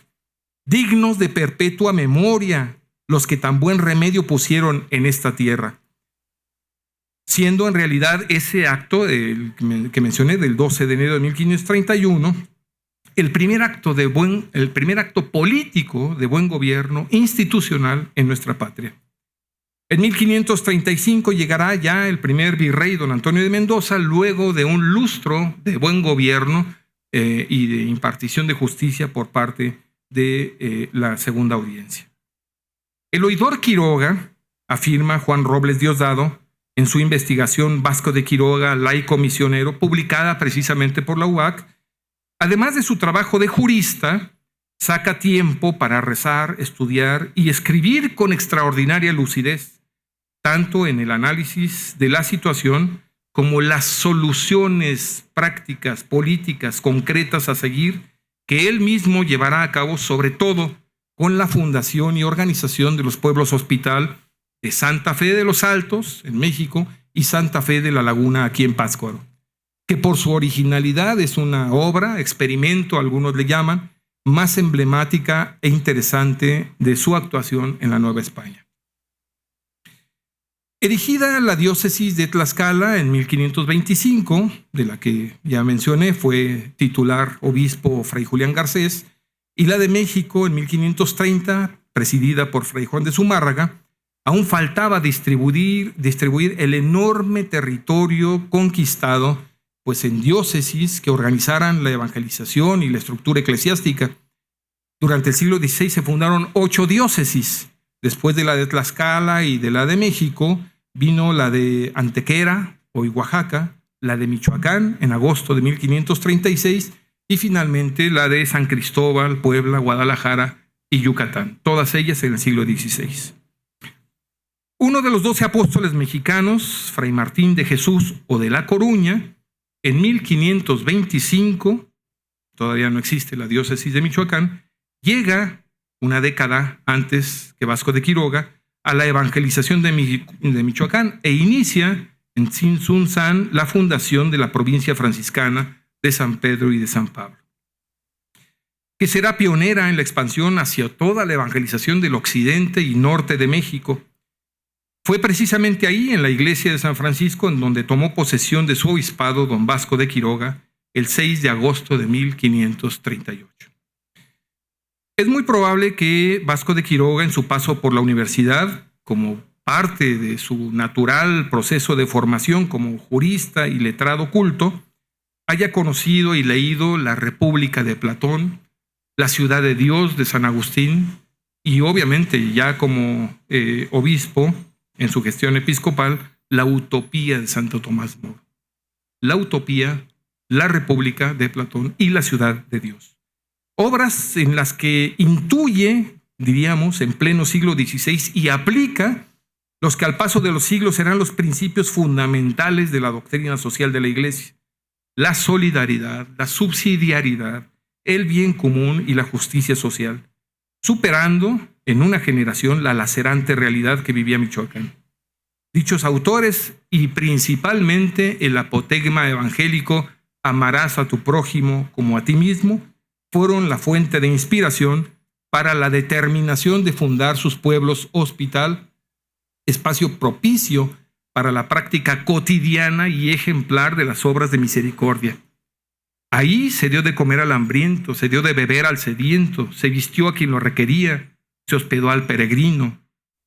dignos de perpetua memoria los que tan buen remedio pusieron en esta tierra. Siendo en realidad ese acto que mencioné del 12 de enero de 1531 el primer acto político de buen gobierno institucional en nuestra patria. En 1535 llegará ya el primer virrey, don Antonio de Mendoza, luego de un lustro de buen gobierno y de impartición de justicia por parte de la segunda audiencia. El oidor Quiroga, afirma Juan Robles Diosdado, en su investigación Vasco de Quiroga, laico misionero, publicada precisamente por la UAC, además de su trabajo de jurista, saca tiempo para rezar, estudiar y escribir con extraordinaria lucidez, tanto en el análisis de la situación como las soluciones prácticas, políticas, concretas a seguir, que él mismo llevará a cabo, sobre todo con la fundación y organización de los pueblos hospital de Santa Fe de los Altos, en México, y Santa Fe de la Laguna, aquí en Pátzcuaro, que por su originalidad es una obra, experimento, algunos le llaman, más emblemática e interesante de su actuación en la Nueva España. Erigida la diócesis de Tlaxcala en 1525, de la que ya mencioné, fue titular obispo Fray Julián Garcés, y la de México en 1530, presidida por Fray Juan de Zumárraga, aún faltaba distribuir el enorme territorio conquistado pues en diócesis que organizaran la evangelización y la estructura eclesiástica. Durante el siglo XVI se fundaron 8 diócesis. Después de la de Tlaxcala y de la de México, vino la de Antequera, hoy Oaxaca, la de Michoacán en agosto de 1536 y finalmente la de San Cristóbal, Puebla, Guadalajara y Yucatán, todas ellas en el siglo XVI. Uno de los 12 apóstoles mexicanos, Fray Martín de Jesús o de La Coruña, en 1525, todavía no existe la diócesis de Michoacán, llega una década antes que Vasco de Quiroga a la evangelización de Michoacán e inicia en Tzintzuntzan la fundación de la provincia franciscana de San Pedro y de San Pablo, que será pionera en la expansión hacia toda la evangelización del occidente y norte de México. Fue precisamente ahí, en la iglesia de San Francisco, en donde tomó posesión de su obispado don Vasco de Quiroga el 6 de agosto de 1538. Es muy probable que Vasco de Quiroga, en su paso por la universidad, como parte de su natural proceso de formación como jurista y letrado culto, haya conocido y leído la República de Platón, la Ciudad de Dios de San Agustín y obviamente ya como obispo, en su gestión episcopal, la Utopía de Santo Tomás Moro. La Utopía, la República de Platón y la Ciudad de Dios. Obras en las que intuye, diríamos, en pleno siglo XVI y aplica los que al paso de los siglos serán los principios fundamentales de la doctrina social de la Iglesia: la solidaridad, la subsidiariedad, el bien común y la justicia social, superando en una generación la lacerante realidad que vivía Michoacán. Dichos autores, y principalmente el apotegma evangélico "Amarás a tu prójimo como a ti mismo", fueron la fuente de inspiración para la determinación de fundar sus pueblos hospital, espacio propicio para la práctica cotidiana y ejemplar de las obras de misericordia. Ahí se dio de comer al hambriento, se dio de beber al sediento, se vistió a quien lo requería, se hospedó al peregrino,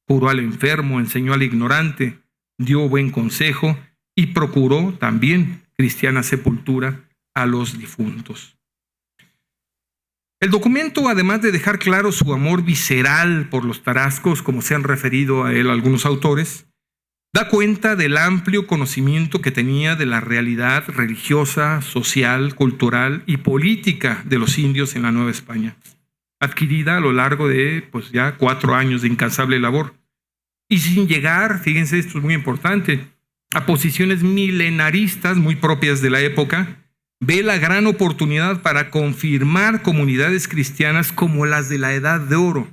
curó al enfermo, enseñó al ignorante, dio buen consejo y procuró también cristiana sepultura a los difuntos. El documento, además de dejar claro su amor visceral por los tarascos, como se han referido a él algunos autores, da cuenta del amplio conocimiento que tenía de la realidad religiosa, social, cultural y política de los indios en la Nueva España, adquirida a lo largo de ya 4 años de incansable labor, y sin llegar, fíjense, esto es muy importante, a posiciones milenaristas muy propias de la época, ve la gran oportunidad para confirmar comunidades cristianas como las de la Edad de Oro,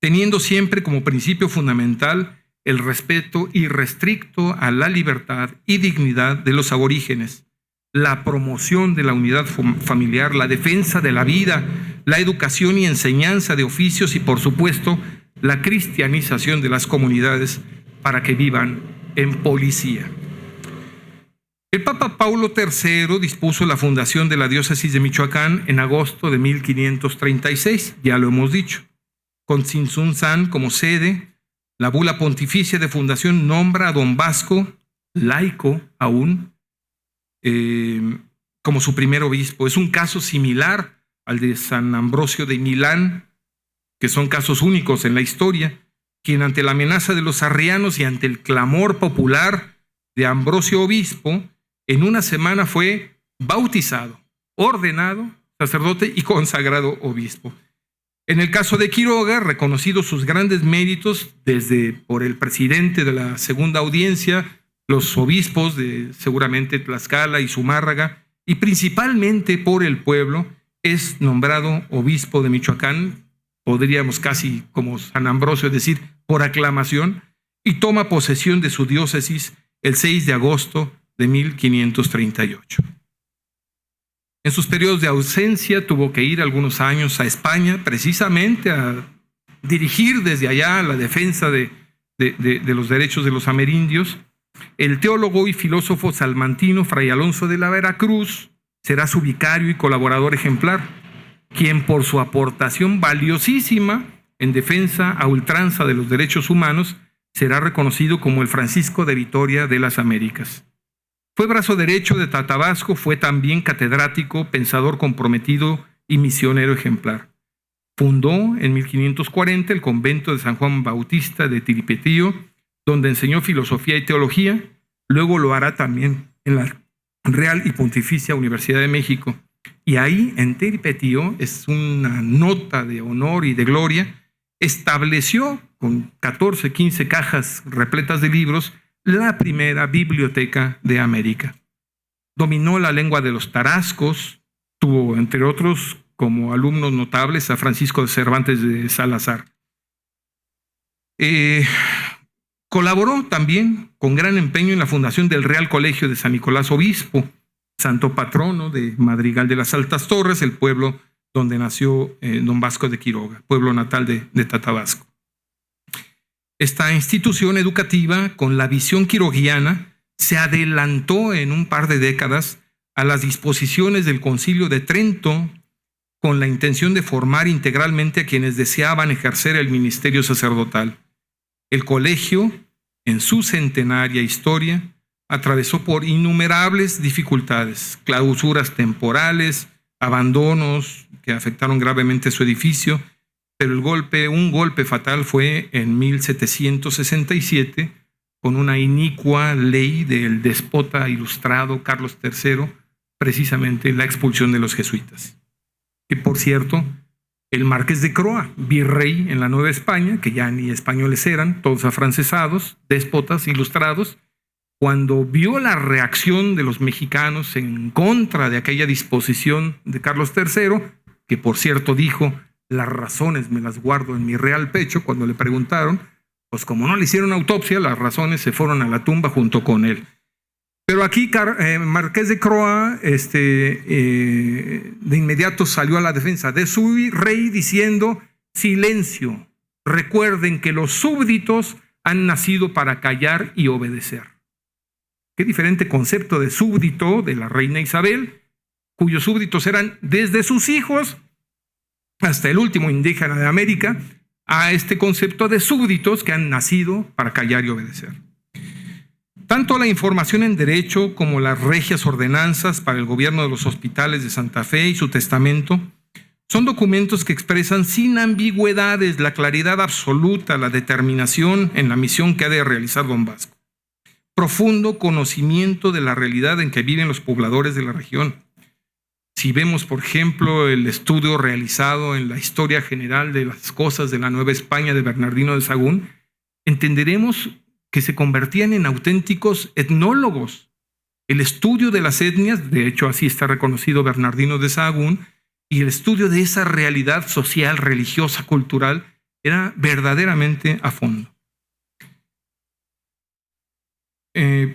teniendo siempre como principio fundamental el respeto irrestricto a la libertad y dignidad de los aborígenes, la promoción de la unidad familiar, la defensa de la vida, la educación y enseñanza de oficios y, por supuesto, la cristianización de las comunidades para que vivan en policía. El Papa Paulo III dispuso la fundación de la diócesis de Michoacán en agosto de 1536, ya lo hemos dicho, con Tzintzuntzan como sede. La bula pontificia de fundación nombra a don Vasco, laico aún, como su primer obispo. Es un caso similar al de San Ambrosio de Milán, que son casos únicos en la historia, quien ante la amenaza de los arrianos y ante el clamor popular de Ambrosio obispo, en una semana fue bautizado, ordenado sacerdote y consagrado obispo. En el caso de Quiroga, reconocidos sus grandes méritos desde por el presidente de la segunda audiencia, los obispos de seguramente Tlaxcala y Zumárraga, y principalmente por el pueblo, es nombrado obispo de Michoacán, podríamos casi como San Ambrosio decir, por aclamación, y toma posesión de su diócesis el 6 de agosto de 1538. En sus periodos de ausencia tuvo que ir algunos años a España precisamente a dirigir desde allá la defensa de los derechos de los amerindios. El teólogo y filósofo salmantino Fray Alonso de la Veracruz será su vicario y colaborador ejemplar, quien por su aportación valiosísima en defensa a ultranza de los derechos humanos será reconocido como el Francisco de Vitoria de las Américas. Fue brazo derecho de Tatabasco, fue también catedrático, pensador comprometido y misionero ejemplar. Fundó en 1540 el convento de San Juan Bautista de Tiripetío, donde enseñó filosofía y teología. Luego lo hará también en la Real y Pontificia Universidad de México. Y ahí, en Tiripetío, es una nota de honor y de gloria, estableció con 14, 15 cajas repletas de libros la primera biblioteca de América. Dominó la lengua de los tarascos, tuvo, entre otros, como alumnos notables a Francisco de Cervantes de Salazar. Colaboró también con gran empeño en la fundación del Real Colegio de San Nicolás Obispo, santo patrono de Madrigal de las Altas Torres, el pueblo donde nació don Vasco de Quiroga, pueblo natal de Tatabasco. Esta institución educativa, con la visión quiroguiana, se adelantó en un par de décadas a las disposiciones del Concilio de Trento con la intención de formar integralmente a quienes deseaban ejercer el ministerio sacerdotal. El colegio, en su centenaria historia, atravesó por innumerables dificultades, clausuras temporales, abandonos que afectaron gravemente su edificio, pero un golpe fatal fue en 1767 con una inicua ley del déspota ilustrado Carlos III, precisamente la expulsión de los jesuitas. Que por cierto, el Marqués de Croa, virrey en la Nueva España, que ya ni españoles eran, todos afrancesados, déspotas ilustrados, cuando vio la reacción de los mexicanos en contra de aquella disposición de Carlos III, que por cierto dijo, las razones me las guardo en mi real pecho, cuando le preguntaron, pues como no le hicieron autopsia, las razones se fueron a la tumba junto con él. Pero aquí Marqués de Croa de inmediato salió a la defensa de su rey diciendo, silencio, recuerden que los súbditos han nacido para callar y obedecer. Qué diferente concepto de súbdito de la reina Isabel, cuyos súbditos eran desde sus hijos hasta el último indígena de América, a este concepto de súbditos que han nacido para callar y obedecer. Tanto la información en derecho como las regias ordenanzas para el gobierno de los hospitales de Santa Fe y su testamento son documentos que expresan sin ambigüedades la claridad absoluta, la determinación en la misión que ha de realizar don Vasco. Profundo conocimiento de la realidad en que viven los pobladores de la región. Si vemos, por ejemplo, el estudio realizado en la Historia General de las Cosas de la Nueva España de Bernardino de Sahagún, entenderemos que se convertían en auténticos etnólogos. El estudio de las etnias, de hecho así está reconocido Bernardino de Sahagún, y el estudio de esa realidad social, religiosa, cultural, era verdaderamente a fondo.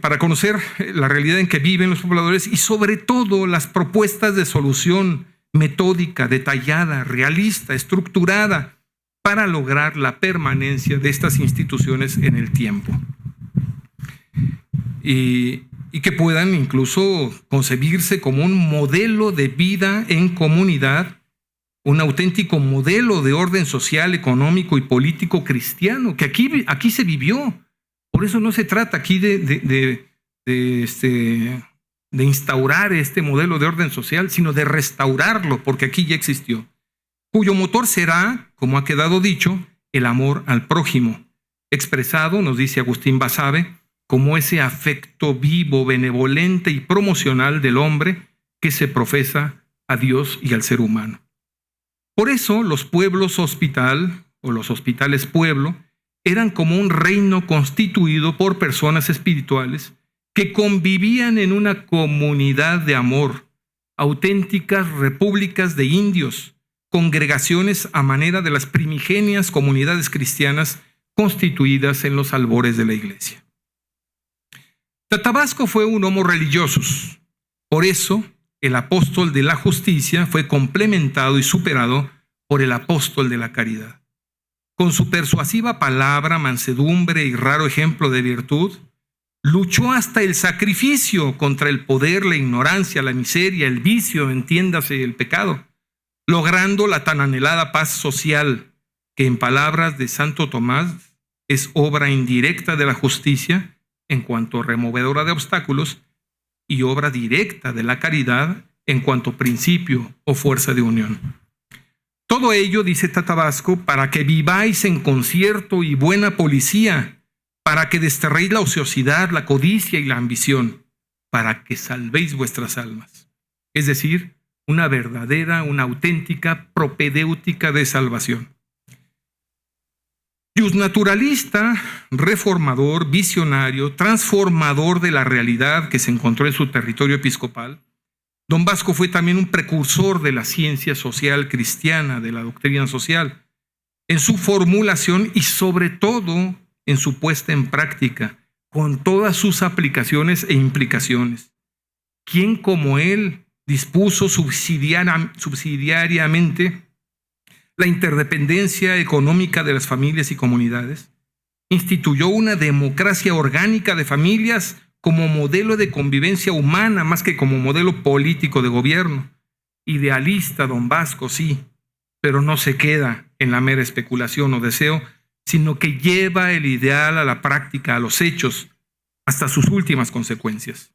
para conocer la realidad en que viven los pobladores y sobre todo las propuestas de solución metódica, detallada, realista, estructurada para lograr la permanencia de estas instituciones en el tiempo. Y que puedan incluso concebirse como un modelo de vida en comunidad, un auténtico modelo de orden social, económico y político cristiano, que aquí se vivió. Por eso no se trata aquí de instaurar este modelo de orden social, sino de restaurarlo, porque aquí ya existió, cuyo motor será, como ha quedado dicho, el amor al prójimo, expresado, nos dice Agustín Basabe, como ese afecto vivo, benevolente y promocional del hombre que se profesa a Dios y al ser humano. Por eso los pueblos hospital, o los hospitales pueblo, eran como un reino constituido por personas espirituales que convivían en una comunidad de amor, auténticas repúblicas de indios, congregaciones a manera de las primigenias comunidades cristianas constituidas en los albores de la iglesia. Tatabasco fue un homo religiosus, por eso el apóstol de la justicia fue complementado y superado por el apóstol de la caridad. Con su persuasiva palabra, mansedumbre y raro ejemplo de virtud, luchó hasta el sacrificio contra el poder, la ignorancia, la miseria, el vicio, entiéndase, el pecado, logrando la tan anhelada paz social que, en palabras de Santo Tomás, es obra indirecta de la justicia en cuanto removedora de obstáculos y obra directa de la caridad en cuanto principio o fuerza de unión. Todo ello, dice Tatabasco, para que viváis en concierto y buena policía, para que desterréis la ociosidad, la codicia y la ambición, para que salvéis vuestras almas. Es decir, una verdadera, una auténtica propedéutica de salvación. Justnaturalista, reformador, visionario, transformador de la realidad que se encontró en su territorio episcopal, Don Vasco fue también un precursor de la ciencia social cristiana, de la doctrina social, en su formulación y sobre todo en su puesta en práctica, con todas sus aplicaciones e implicaciones. ¿Quién como él dispuso subsidiariamente la interdependencia económica de las familias y comunidades? Instituyó una democracia orgánica de familias como modelo de convivencia humana más que como modelo político de gobierno. Idealista, Don Vasco, sí, pero no se queda en la mera especulación o deseo, sino que lleva el ideal a la práctica, a los hechos, hasta sus últimas consecuencias.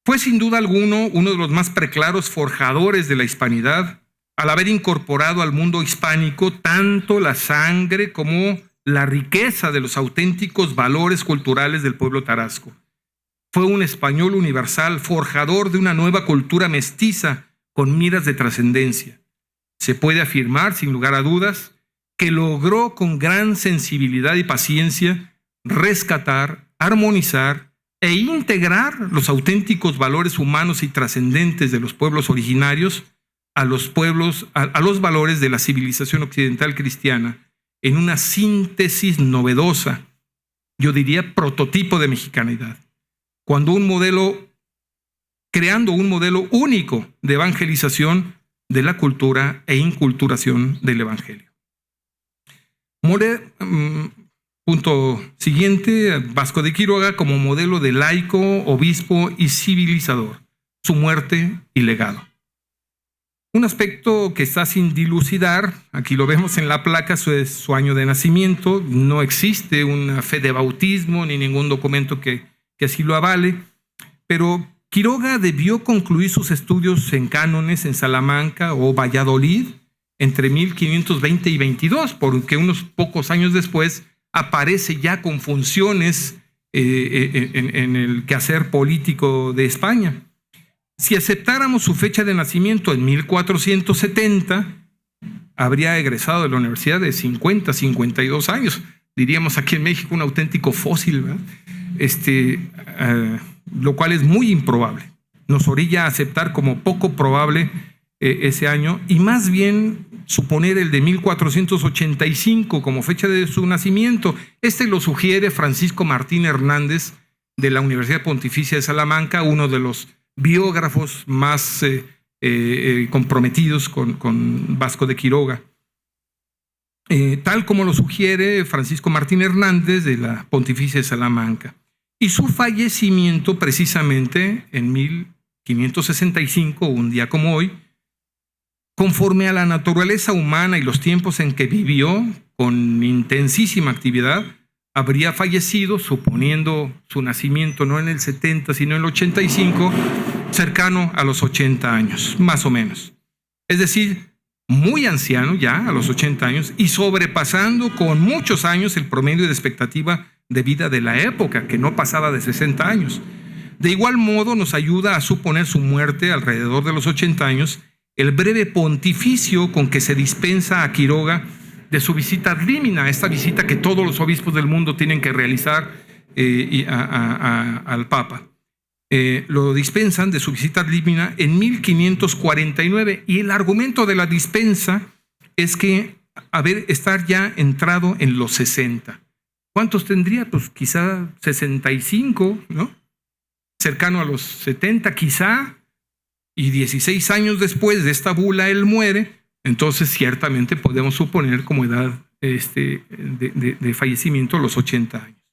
Fue sin duda alguno uno de los más preclaros forjadores de la hispanidad, al haber incorporado al mundo hispánico tanto la sangre como la riqueza de los auténticos valores culturales del pueblo tarasco. Fue un español universal, forjador de una nueva cultura mestiza con miras de trascendencia. Se puede afirmar, sin lugar a dudas, que logró con gran sensibilidad y paciencia rescatar, armonizar e integrar los auténticos valores humanos y trascendentes de los pueblos originarios a los valores de la civilización occidental cristiana en una síntesis novedosa, yo diría prototipo de mexicanidad, creando un modelo único de evangelización de la cultura e inculturación del evangelio. Punto siguiente, Vasco de Quiroga como modelo de laico, obispo y civilizador, su muerte y legado. Un aspecto que está sin dilucidar, aquí lo vemos en la placa, es su año de nacimiento. No existe una fe de bautismo ni ningún documento que así lo avale, pero Quiroga debió concluir sus estudios en cánones en Salamanca o Valladolid entre 1520 y 22, porque unos pocos años después aparece ya con funciones en el quehacer político de España. Si aceptáramos su fecha de nacimiento en 1470, habría egresado de la universidad de 50, 52 años. Diríamos aquí en México un auténtico fósil, ¿verdad? Lo cual es muy improbable. Nos orilla a aceptar como poco probable ese año y más bien suponer el de 1485 como fecha de su nacimiento. Lo sugiere Francisco Martín Hernández de la Universidad Pontificia de Salamanca, uno de los biógrafos más comprometidos con Vasco de Quiroga. Tal como lo sugiere Francisco Martín Hernández de la Pontificia de Salamanca. Y su fallecimiento precisamente en 1565, un día como hoy, conforme a la naturaleza humana y los tiempos en que vivió con intensísima actividad, habría fallecido, suponiendo su nacimiento no en el 70, sino en el 85, cercano a los 80 años, más o menos. Es decir, muy anciano ya, a los 80 años, y sobrepasando con muchos años el promedio de expectativa de vida de la época, que no pasaba de 60 años. De igual modo, nos ayuda a suponer su muerte alrededor de los 80 años, el breve pontificio con que se dispensa a Quiroga de su visita ad limina, esta visita que todos los obispos del mundo tienen que realizar al Papa. Lo dispensan de su visita ad limina en 1549, y el argumento de la dispensa es que estar ya entrado en los 60. ¿Cuántos tendría? Pues quizá 65, ¿no? Cercano a los 70 quizá, y 16 años después de esta bula él muere. Entonces ciertamente podemos suponer como edad de fallecimiento los 80 años.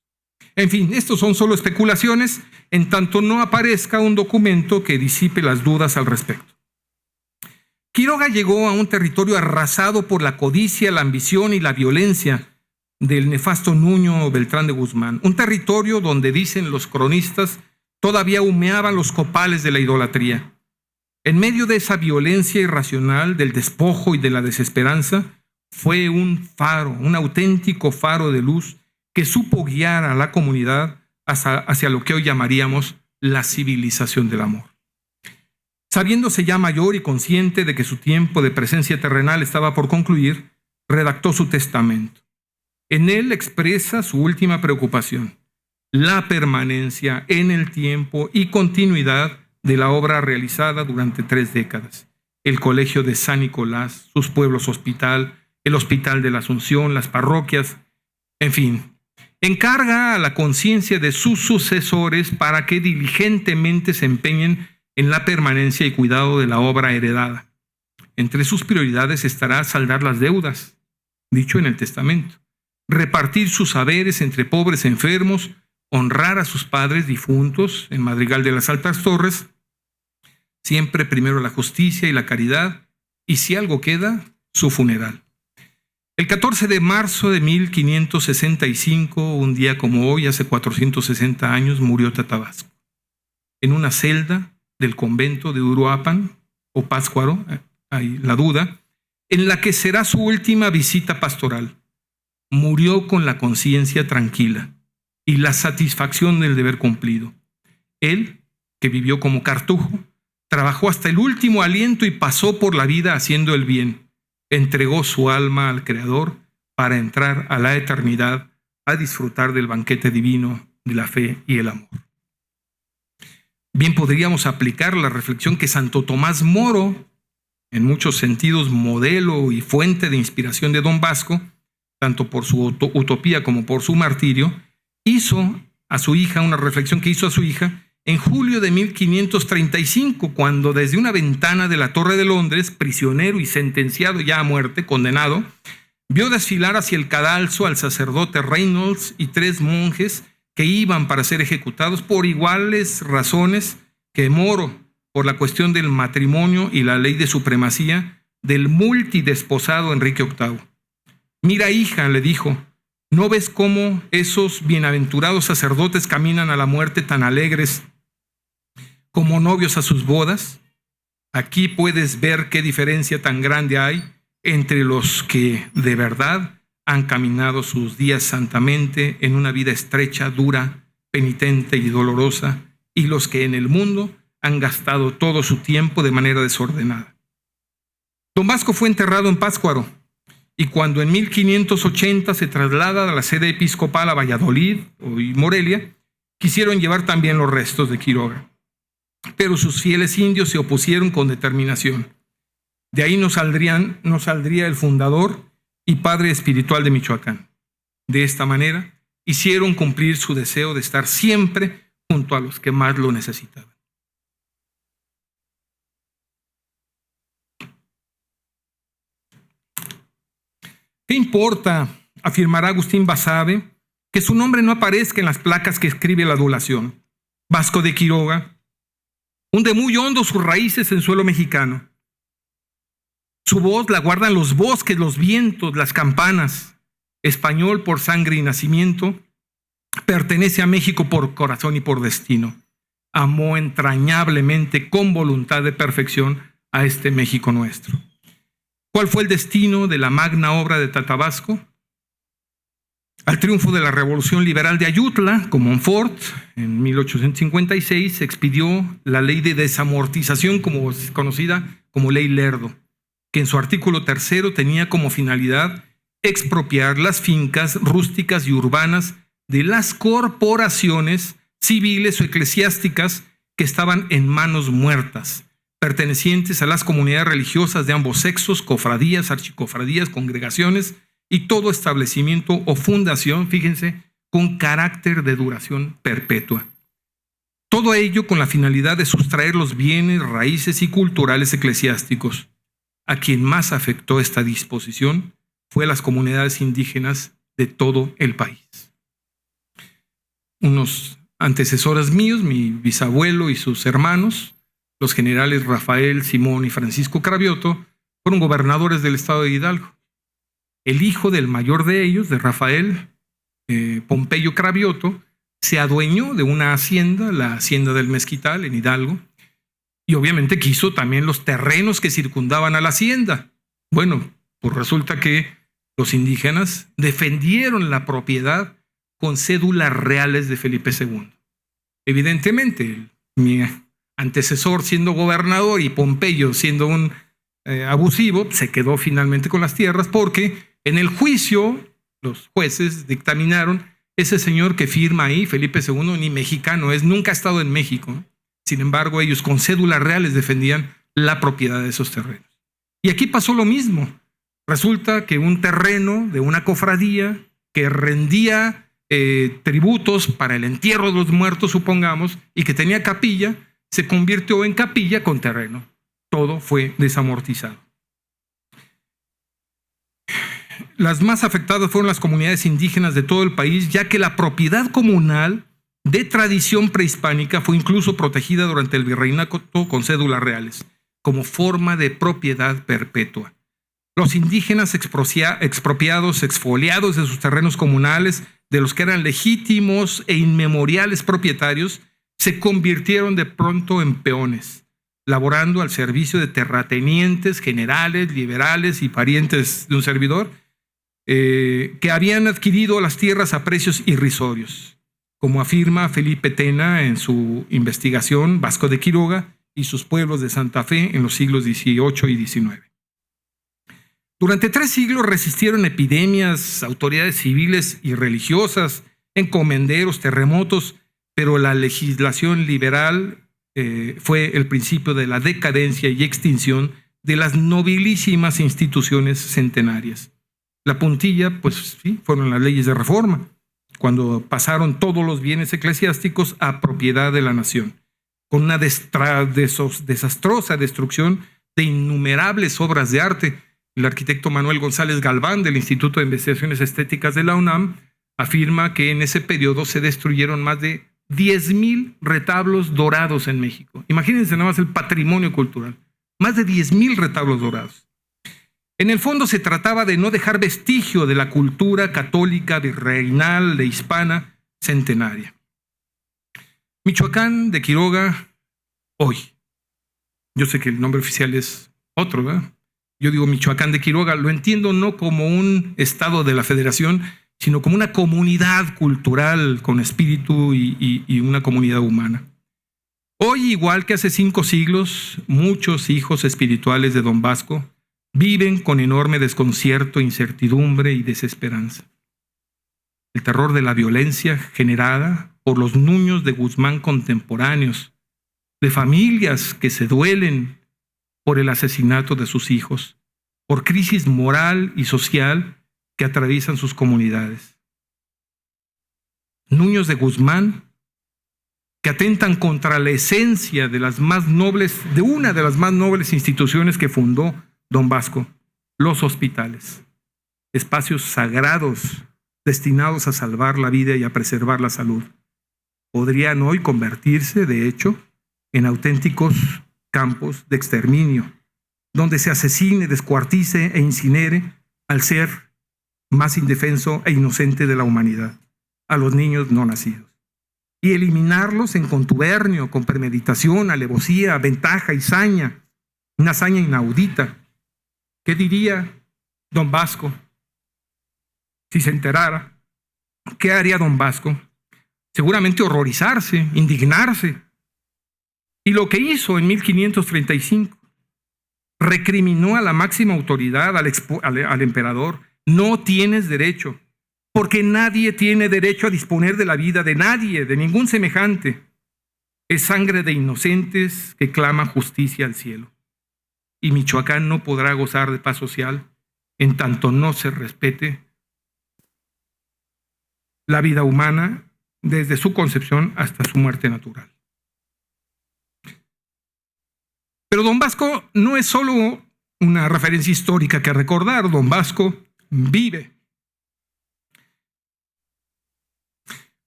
En fin, estos son solo especulaciones, en tanto no aparezca un documento que disipe las dudas al respecto. Quiroga llegó a un territorio arrasado por la codicia, la ambición y la violencia del nefasto Nuño Beltrán de Guzmán, un territorio donde, dicen los cronistas, todavía humeaban los copales de la idolatría. En medio de esa violencia irracional, del despojo y de la desesperanza, fue un faro, un auténtico faro de luz que supo guiar a la comunidad hacia lo que hoy llamaríamos la civilización del amor. Sabiéndose ya mayor y consciente de que su tiempo de presencia terrenal estaba por concluir, redactó su testamento. En él expresa su última preocupación: la permanencia en el tiempo y continuidad de la obra realizada durante 3 décadas. El Colegio de San Nicolás, sus pueblos hospital, el Hospital de la Asunción, las parroquias, en fin. Encarga a la conciencia de sus sucesores para que diligentemente se empeñen en la permanencia y cuidado de la obra heredada. Entre sus prioridades estará saldar las deudas, dicho en el testamento, repartir sus haberes entre pobres enfermos, honrar a sus padres difuntos en Madrigal de las Altas Torres, siempre primero la justicia y la caridad, y si algo queda, su funeral. El 14 de marzo de 1565, un día como hoy, hace 460 años, murió Tatabasco. En una celda del convento de Uruapan, o Pátzcuaro, hay la duda, en la que será su última visita pastoral. Murió con la conciencia tranquila y la satisfacción del deber cumplido. Él, que vivió como cartujo, trabajó hasta el último aliento y pasó por la vida haciendo el bien. Entregó su alma al Creador para entrar a la eternidad, a disfrutar del banquete divino de la fe y el amor. Bien podríamos aplicar la reflexión que Santo Tomás Moro, en muchos sentidos modelo y fuente de inspiración de Don Vasco, tanto por su utopía como por su martirio, hizo a su hija, una reflexión que hizo a su hija en julio de 1535, cuando desde una ventana de la Torre de Londres, prisionero y sentenciado ya a muerte, condenado, vio desfilar hacia el cadalso al sacerdote Reynolds y 3 monjes que iban para ser ejecutados por iguales razones que Moro, por la cuestión del matrimonio y la ley de supremacía del multidesposado Enrique VIII. Mira, hija, le dijo, ¿no ves cómo esos bienaventurados sacerdotes caminan a la muerte tan alegres como novios a sus bodas? Aquí puedes ver qué diferencia tan grande hay entre los que de verdad han caminado sus días santamente en una vida estrecha, dura, penitente y dolorosa, y los que en el mundo han gastado todo su tiempo de manera desordenada. Don Vasco fue enterrado en Pátzcuaro, y cuando en 1580 se traslada a la sede episcopal a Valladolid y Morelia, quisieron llevar también los restos de Quiroga. Pero sus fieles indios se opusieron con determinación. De ahí no saldría el fundador y padre espiritual de Michoacán. De esta manera, hicieron cumplir su deseo de estar siempre junto a los que más lo necesitaban. ¿Qué importa, afirmará Agustín Basabe, que su nombre no aparezca en las placas que escribe la adulación? Vasco de Quiroga hunde muy hondo sus raíces en suelo mexicano. Su voz la guardan los bosques, los vientos, las campanas. Español por sangre y nacimiento, pertenece a México por corazón y por destino. Amó entrañablemente, con voluntad de perfección, a este México nuestro. ¿Cuál fue el destino de la magna obra de Tatabasco? Al triunfo de la Revolución Liberal de Ayutla, con Montfort, en 1856, se expidió la ley de desamortización, conocida como Ley Lerdo, que en su artículo 3 tenía como finalidad expropiar las fincas rústicas y urbanas de las corporaciones civiles o eclesiásticas que estaban en manos muertas, pertenecientes a las comunidades religiosas de ambos sexos, cofradías, archicofradías, congregaciones y todo establecimiento o fundación, fíjense, con carácter de duración perpetua. Todo ello con la finalidad de sustraer los bienes, raíces y culturales eclesiásticos. A quien más afectó esta disposición fue a las comunidades indígenas de todo el país. Unos antecesores míos, mi bisabuelo y sus hermanos, los generales Rafael, Simón y Francisco Cravioto, fueron gobernadores del estado de Hidalgo. El hijo del mayor de ellos, de Rafael, Pompeyo Cravioto, se adueñó de una hacienda, la hacienda del Mezquital en Hidalgo, y obviamente quiso también los terrenos que circundaban a la hacienda. Bueno, pues resulta que los indígenas defendieron la propiedad con cédulas reales de Felipe II. Evidentemente, mi antecesor siendo gobernador y Pompeyo siendo un abusivo, se quedó finalmente con las tierras porque en el juicio los jueces dictaminaron: ese señor que firma ahí, Felipe II, ni mexicano es, nunca ha estado en México. Sin embargo, ellos con cédulas reales defendían la propiedad de esos terrenos. Y aquí pasó lo mismo. Resulta que un terreno de una cofradía que rendía tributos para el entierro de los muertos, supongamos, y que tenía capilla, se convirtió en capilla con terreno. Todo fue desamortizado. Las más afectadas fueron las comunidades indígenas de todo el país, ya que la propiedad comunal de tradición prehispánica fue incluso protegida durante el virreinato con cédulas reales, como forma de propiedad perpetua. Los indígenas expropiados, exfoliados de sus terrenos comunales, de los que eran legítimos e inmemoriales propietarios, se convirtieron de pronto en peones, laborando al servicio de terratenientes, generales, liberales y parientes de un servidor, que habían adquirido las tierras a precios irrisorios, como afirma Felipe Tena en su investigación Vasco de Quiroga y sus pueblos de Santa Fe en los siglos XVIII y XIX. Durante 3 siglos resistieron epidemias, autoridades civiles y religiosas, encomenderos, terremotos, pero la legislación liberal fue el principio de la decadencia y extinción de las nobilísimas instituciones centenarias. La puntilla, pues sí, fueron las leyes de reforma, cuando pasaron todos los bienes eclesiásticos a propiedad de la nación, con una desastrosa destrucción de innumerables obras de arte. El arquitecto Manuel González Galván, del Instituto de Investigaciones Estéticas de la UNAM, afirma que en ese periodo se destruyeron más de 10,000 retablos dorados en México. Imagínense nada más el patrimonio cultural. Más de 10,000 retablos dorados. En el fondo se trataba de no dejar vestigio de la cultura católica, virreinal, de hispana, centenaria. Michoacán de Quiroga, hoy. Yo sé que el nombre oficial es otro, ¿verdad? Yo digo Michoacán de Quiroga, lo entiendo no como un estado de la federación, sino como una comunidad cultural con espíritu y una comunidad humana. Hoy, igual que hace 5 siglos, muchos hijos espirituales de Don Vasco viven con enorme desconcierto, incertidumbre y desesperanza. El terror de la violencia generada por los Nuños de Guzmán contemporáneos, de familias que se duelen por el asesinato de sus hijos, por crisis moral y social que atraviesan sus comunidades. Nuños de Guzmán, que atentan contra la esencia de una de las más nobles instituciones que fundó don Vasco, los hospitales, espacios sagrados destinados a salvar la vida y a preservar la salud. Podrían hoy convertirse, de hecho, en auténticos campos de exterminio, donde se asesine, descuartice e incinere al ser más indefenso e inocente de la humanidad, a los niños no nacidos, y eliminarlos en contubernio, con premeditación, alevosía, ventaja y saña, una hazaña inaudita. ¿Qué diría don Vasco si se enterara? ¿Qué haría don Vasco? Seguramente horrorizarse, indignarse. Y lo que hizo en 1535, recriminó a la máxima autoridad, al emperador: no tienes derecho, porque nadie tiene derecho a disponer de la vida de nadie, de ningún semejante. Es sangre de inocentes que clama justicia al cielo. Y Michoacán no podrá gozar de paz social en tanto no se respete la vida humana desde su concepción hasta su muerte natural. Pero don Vasco no es solo una referencia histórica que recordar. Don Vasco vive.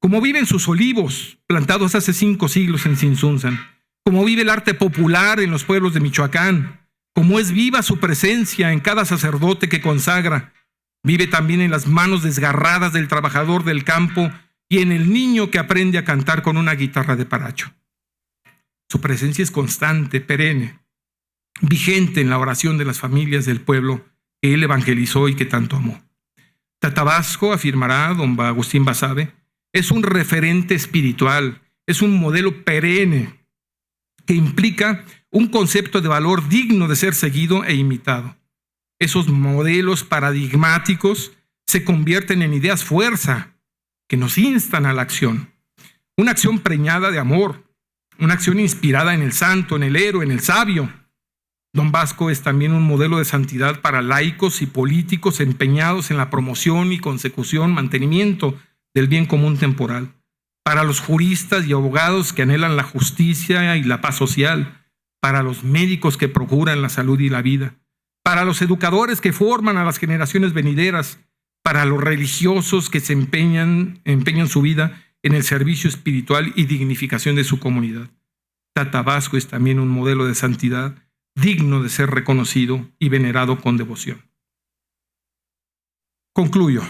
Como viven sus olivos, plantados hace 5 siglos en Tzintzuntzan, como vive el arte popular en los pueblos de Michoacán, como es viva su presencia en cada sacerdote que consagra, vive también en las manos desgarradas del trabajador del campo y en el niño que aprende a cantar con una guitarra de paracho. Su presencia es constante, perenne, vigente en la oración de las familias del pueblo que él evangelizó y que tanto amó. Tata Vasco, afirmará don Agustín Basabe, es un referente espiritual, es un modelo perenne que implica un concepto de valor digno de ser seguido e imitado. Esos modelos paradigmáticos se convierten en ideas fuerza que nos instan a la acción. Una acción preñada de amor, una acción inspirada en el santo, en el héroe, en el sabio. Don Vasco es también un modelo de santidad para laicos y políticos empeñados en la promoción y consecución, mantenimiento del bien común temporal, para los juristas y abogados que anhelan la justicia y la paz social, para los médicos que procuran la salud y la vida, para los educadores que forman a las generaciones venideras, para los religiosos que se empeñan su vida en el servicio espiritual y dignificación de su comunidad. Tata Vasco es también un modelo de santidad digno de ser reconocido y venerado con devoción. Concluyo.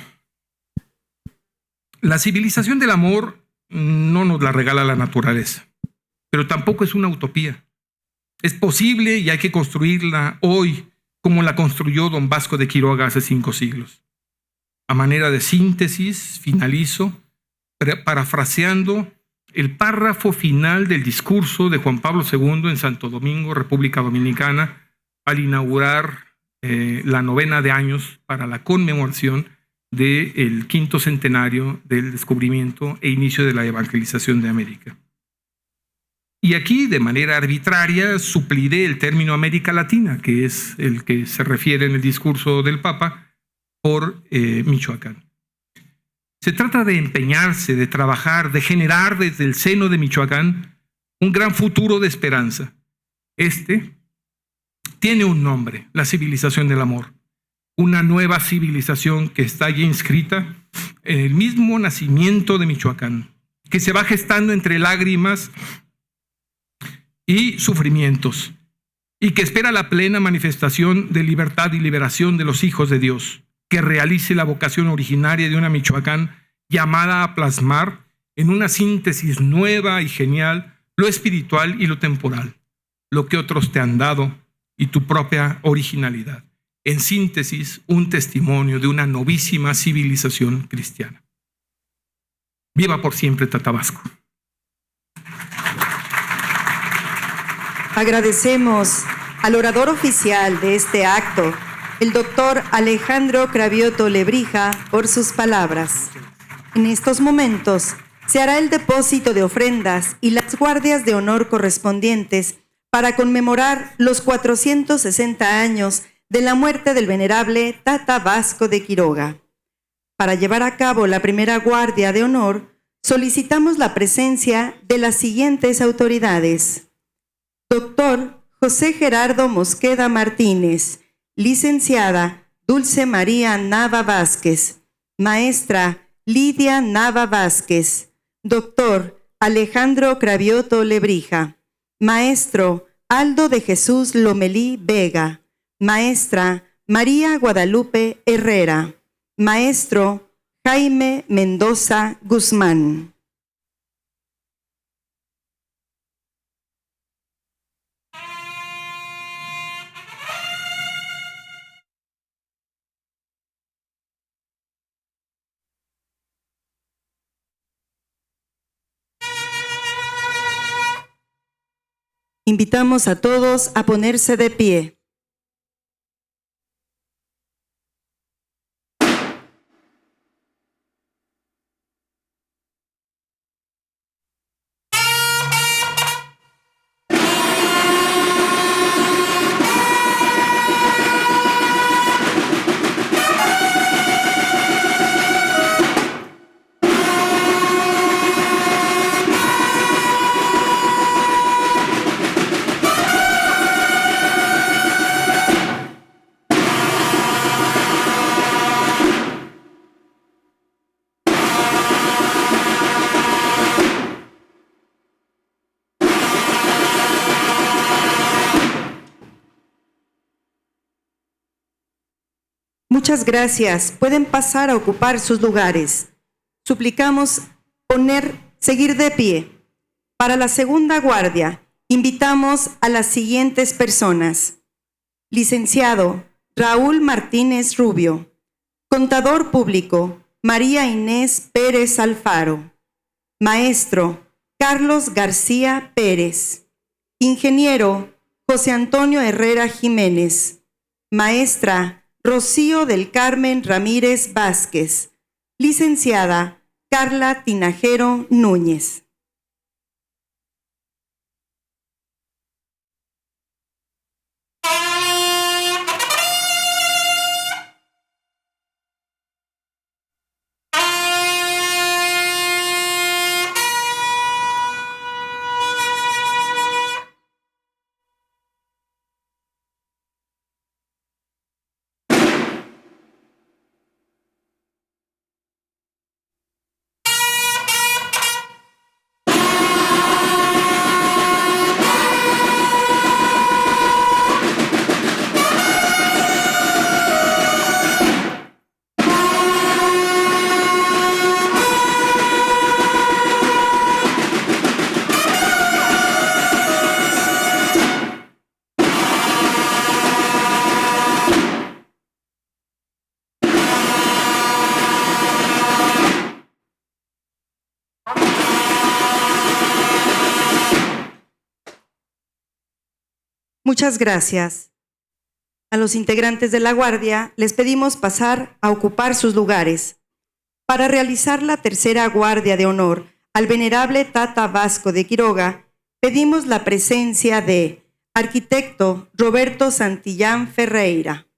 La civilización del amor no nos la regala la naturaleza, pero tampoco es una utopía. Es posible y hay que construirla hoy como la construyó don Vasco de Quiroga hace 5 siglos. A manera de síntesis, finalizo parafraseando el párrafo final del discurso de Juan Pablo II en Santo Domingo, República Dominicana, al inaugurar la novena de años para la conmemoración del 5º centenario del descubrimiento e inicio de la evangelización de América. Y aquí, de manera arbitraria, supliré el término América Latina, que es el que se refiere en el discurso del Papa, por Michoacán. Se trata de empeñarse, de trabajar, de generar desde el seno de Michoacán un gran futuro de esperanza. Este tiene un nombre: la civilización del amor. Una nueva civilización que está ya inscrita en el mismo nacimiento de Michoacán, que se va gestando entre lágrimas y sufrimientos, y que espera la plena manifestación de libertad y liberación de los hijos de Dios, que realice la vocación originaria de una Michoacán llamada a plasmar en una síntesis nueva y genial lo espiritual y lo temporal, lo que otros te han dado y tu propia originalidad. En síntesis, un testimonio de una novísima civilización cristiana. Viva por siempre Tata Vasco. Agradecemos al orador oficial de este acto, el doctor Alejandro Cravioto Lebrija, por sus palabras. En estos momentos se hará el depósito de ofrendas y las guardias de honor correspondientes para conmemorar los 460 años de la muerte del venerable Tata Vasco de Quiroga. Para llevar a cabo la primera guardia de honor, solicitamos la presencia de las siguientes autoridades. Doctor José Gerardo Mosqueda Martínez, licenciada Dulce María Nava Vázquez, maestra Lidia Nava Vázquez, doctor Alejandro Cravioto Lebrija, maestro Aldo de Jesús Lomelí Vega, maestra María Guadalupe Herrera, maestro Jaime Mendoza Guzmán. Invitamos a todos a ponerse de pie. Muchas gracias. Pueden pasar a ocupar sus lugares. Suplicamos seguir de pie. Para la segunda guardia, invitamos a las siguientes personas. Licenciado Raúl Martínez Rubio. Contador público María Inés Pérez Alfaro. Maestro Carlos García Pérez. Ingeniero José Antonio Herrera Jiménez. Maestra Rocío del Carmen Ramírez Vázquez. Licenciada Carla Tinajero Núñez. Muchas gracias. A los integrantes de la guardia les pedimos pasar a ocupar sus lugares. Para realizar la tercera guardia de honor al venerable Tata Vasco de Quiroga, pedimos la presencia de arquitecto Roberto Santillán Ferreira,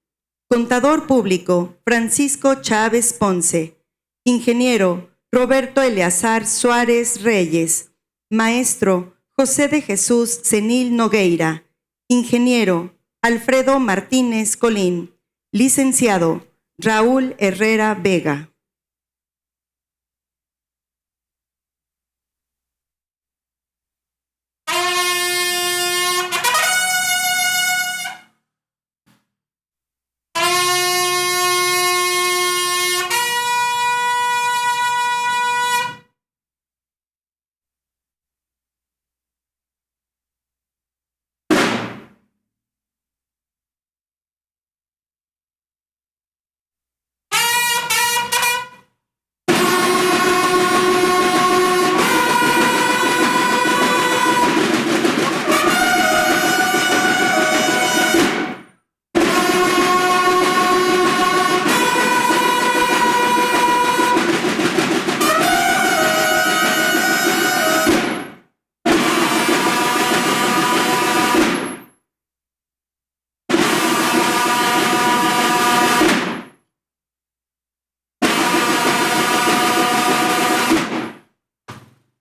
contador público Francisco Chávez Ponce, ingeniero Roberto Eleazar Suárez Reyes, maestro José de Jesús Cenil Nogueira, ingeniero Alfredo Martínez Colín, licenciado Raúl Herrera Vega.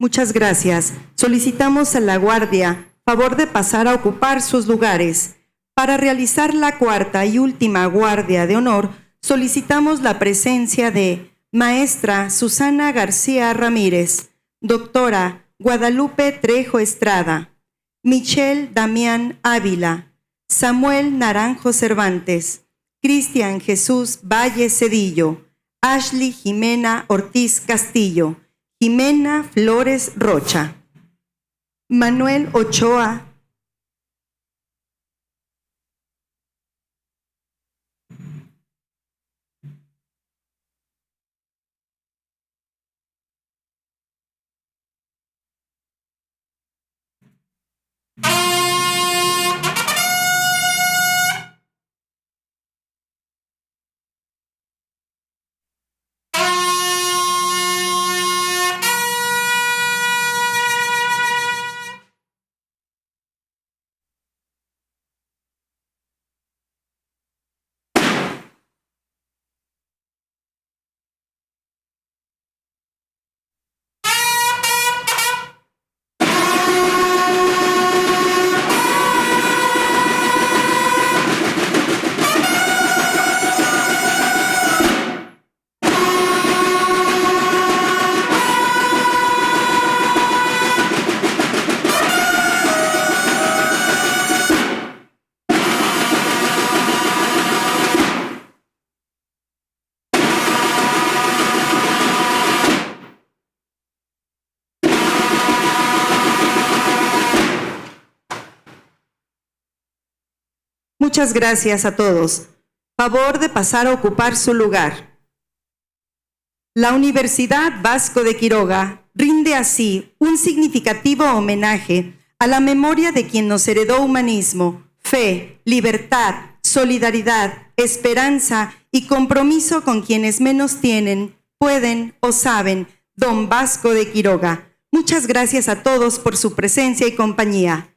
Muchas gracias. Solicitamos a la guardia favor de pasar a ocupar sus lugares. Para realizar la cuarta y última guardia de honor, solicitamos la presencia de Maestra Susana García Ramírez, Doctora Guadalupe Trejo Estrada, Michelle Damián Ávila, Samuel Naranjo Cervantes, Cristian Jesús Valle Cedillo, Ashley Jimena Ortiz Castillo, Jimena Flores Rocha, Manuel Ochoa, Muchas gracias a todos. Favor de pasar a ocupar su lugar. La Universidad Vasco de Quiroga rinde así un significativo homenaje a la memoria de quien nos heredó humanismo, fe, libertad, solidaridad, esperanza y compromiso con quienes menos tienen, pueden o saben, Don Vasco de Quiroga. Muchas gracias a todos por su presencia y compañía.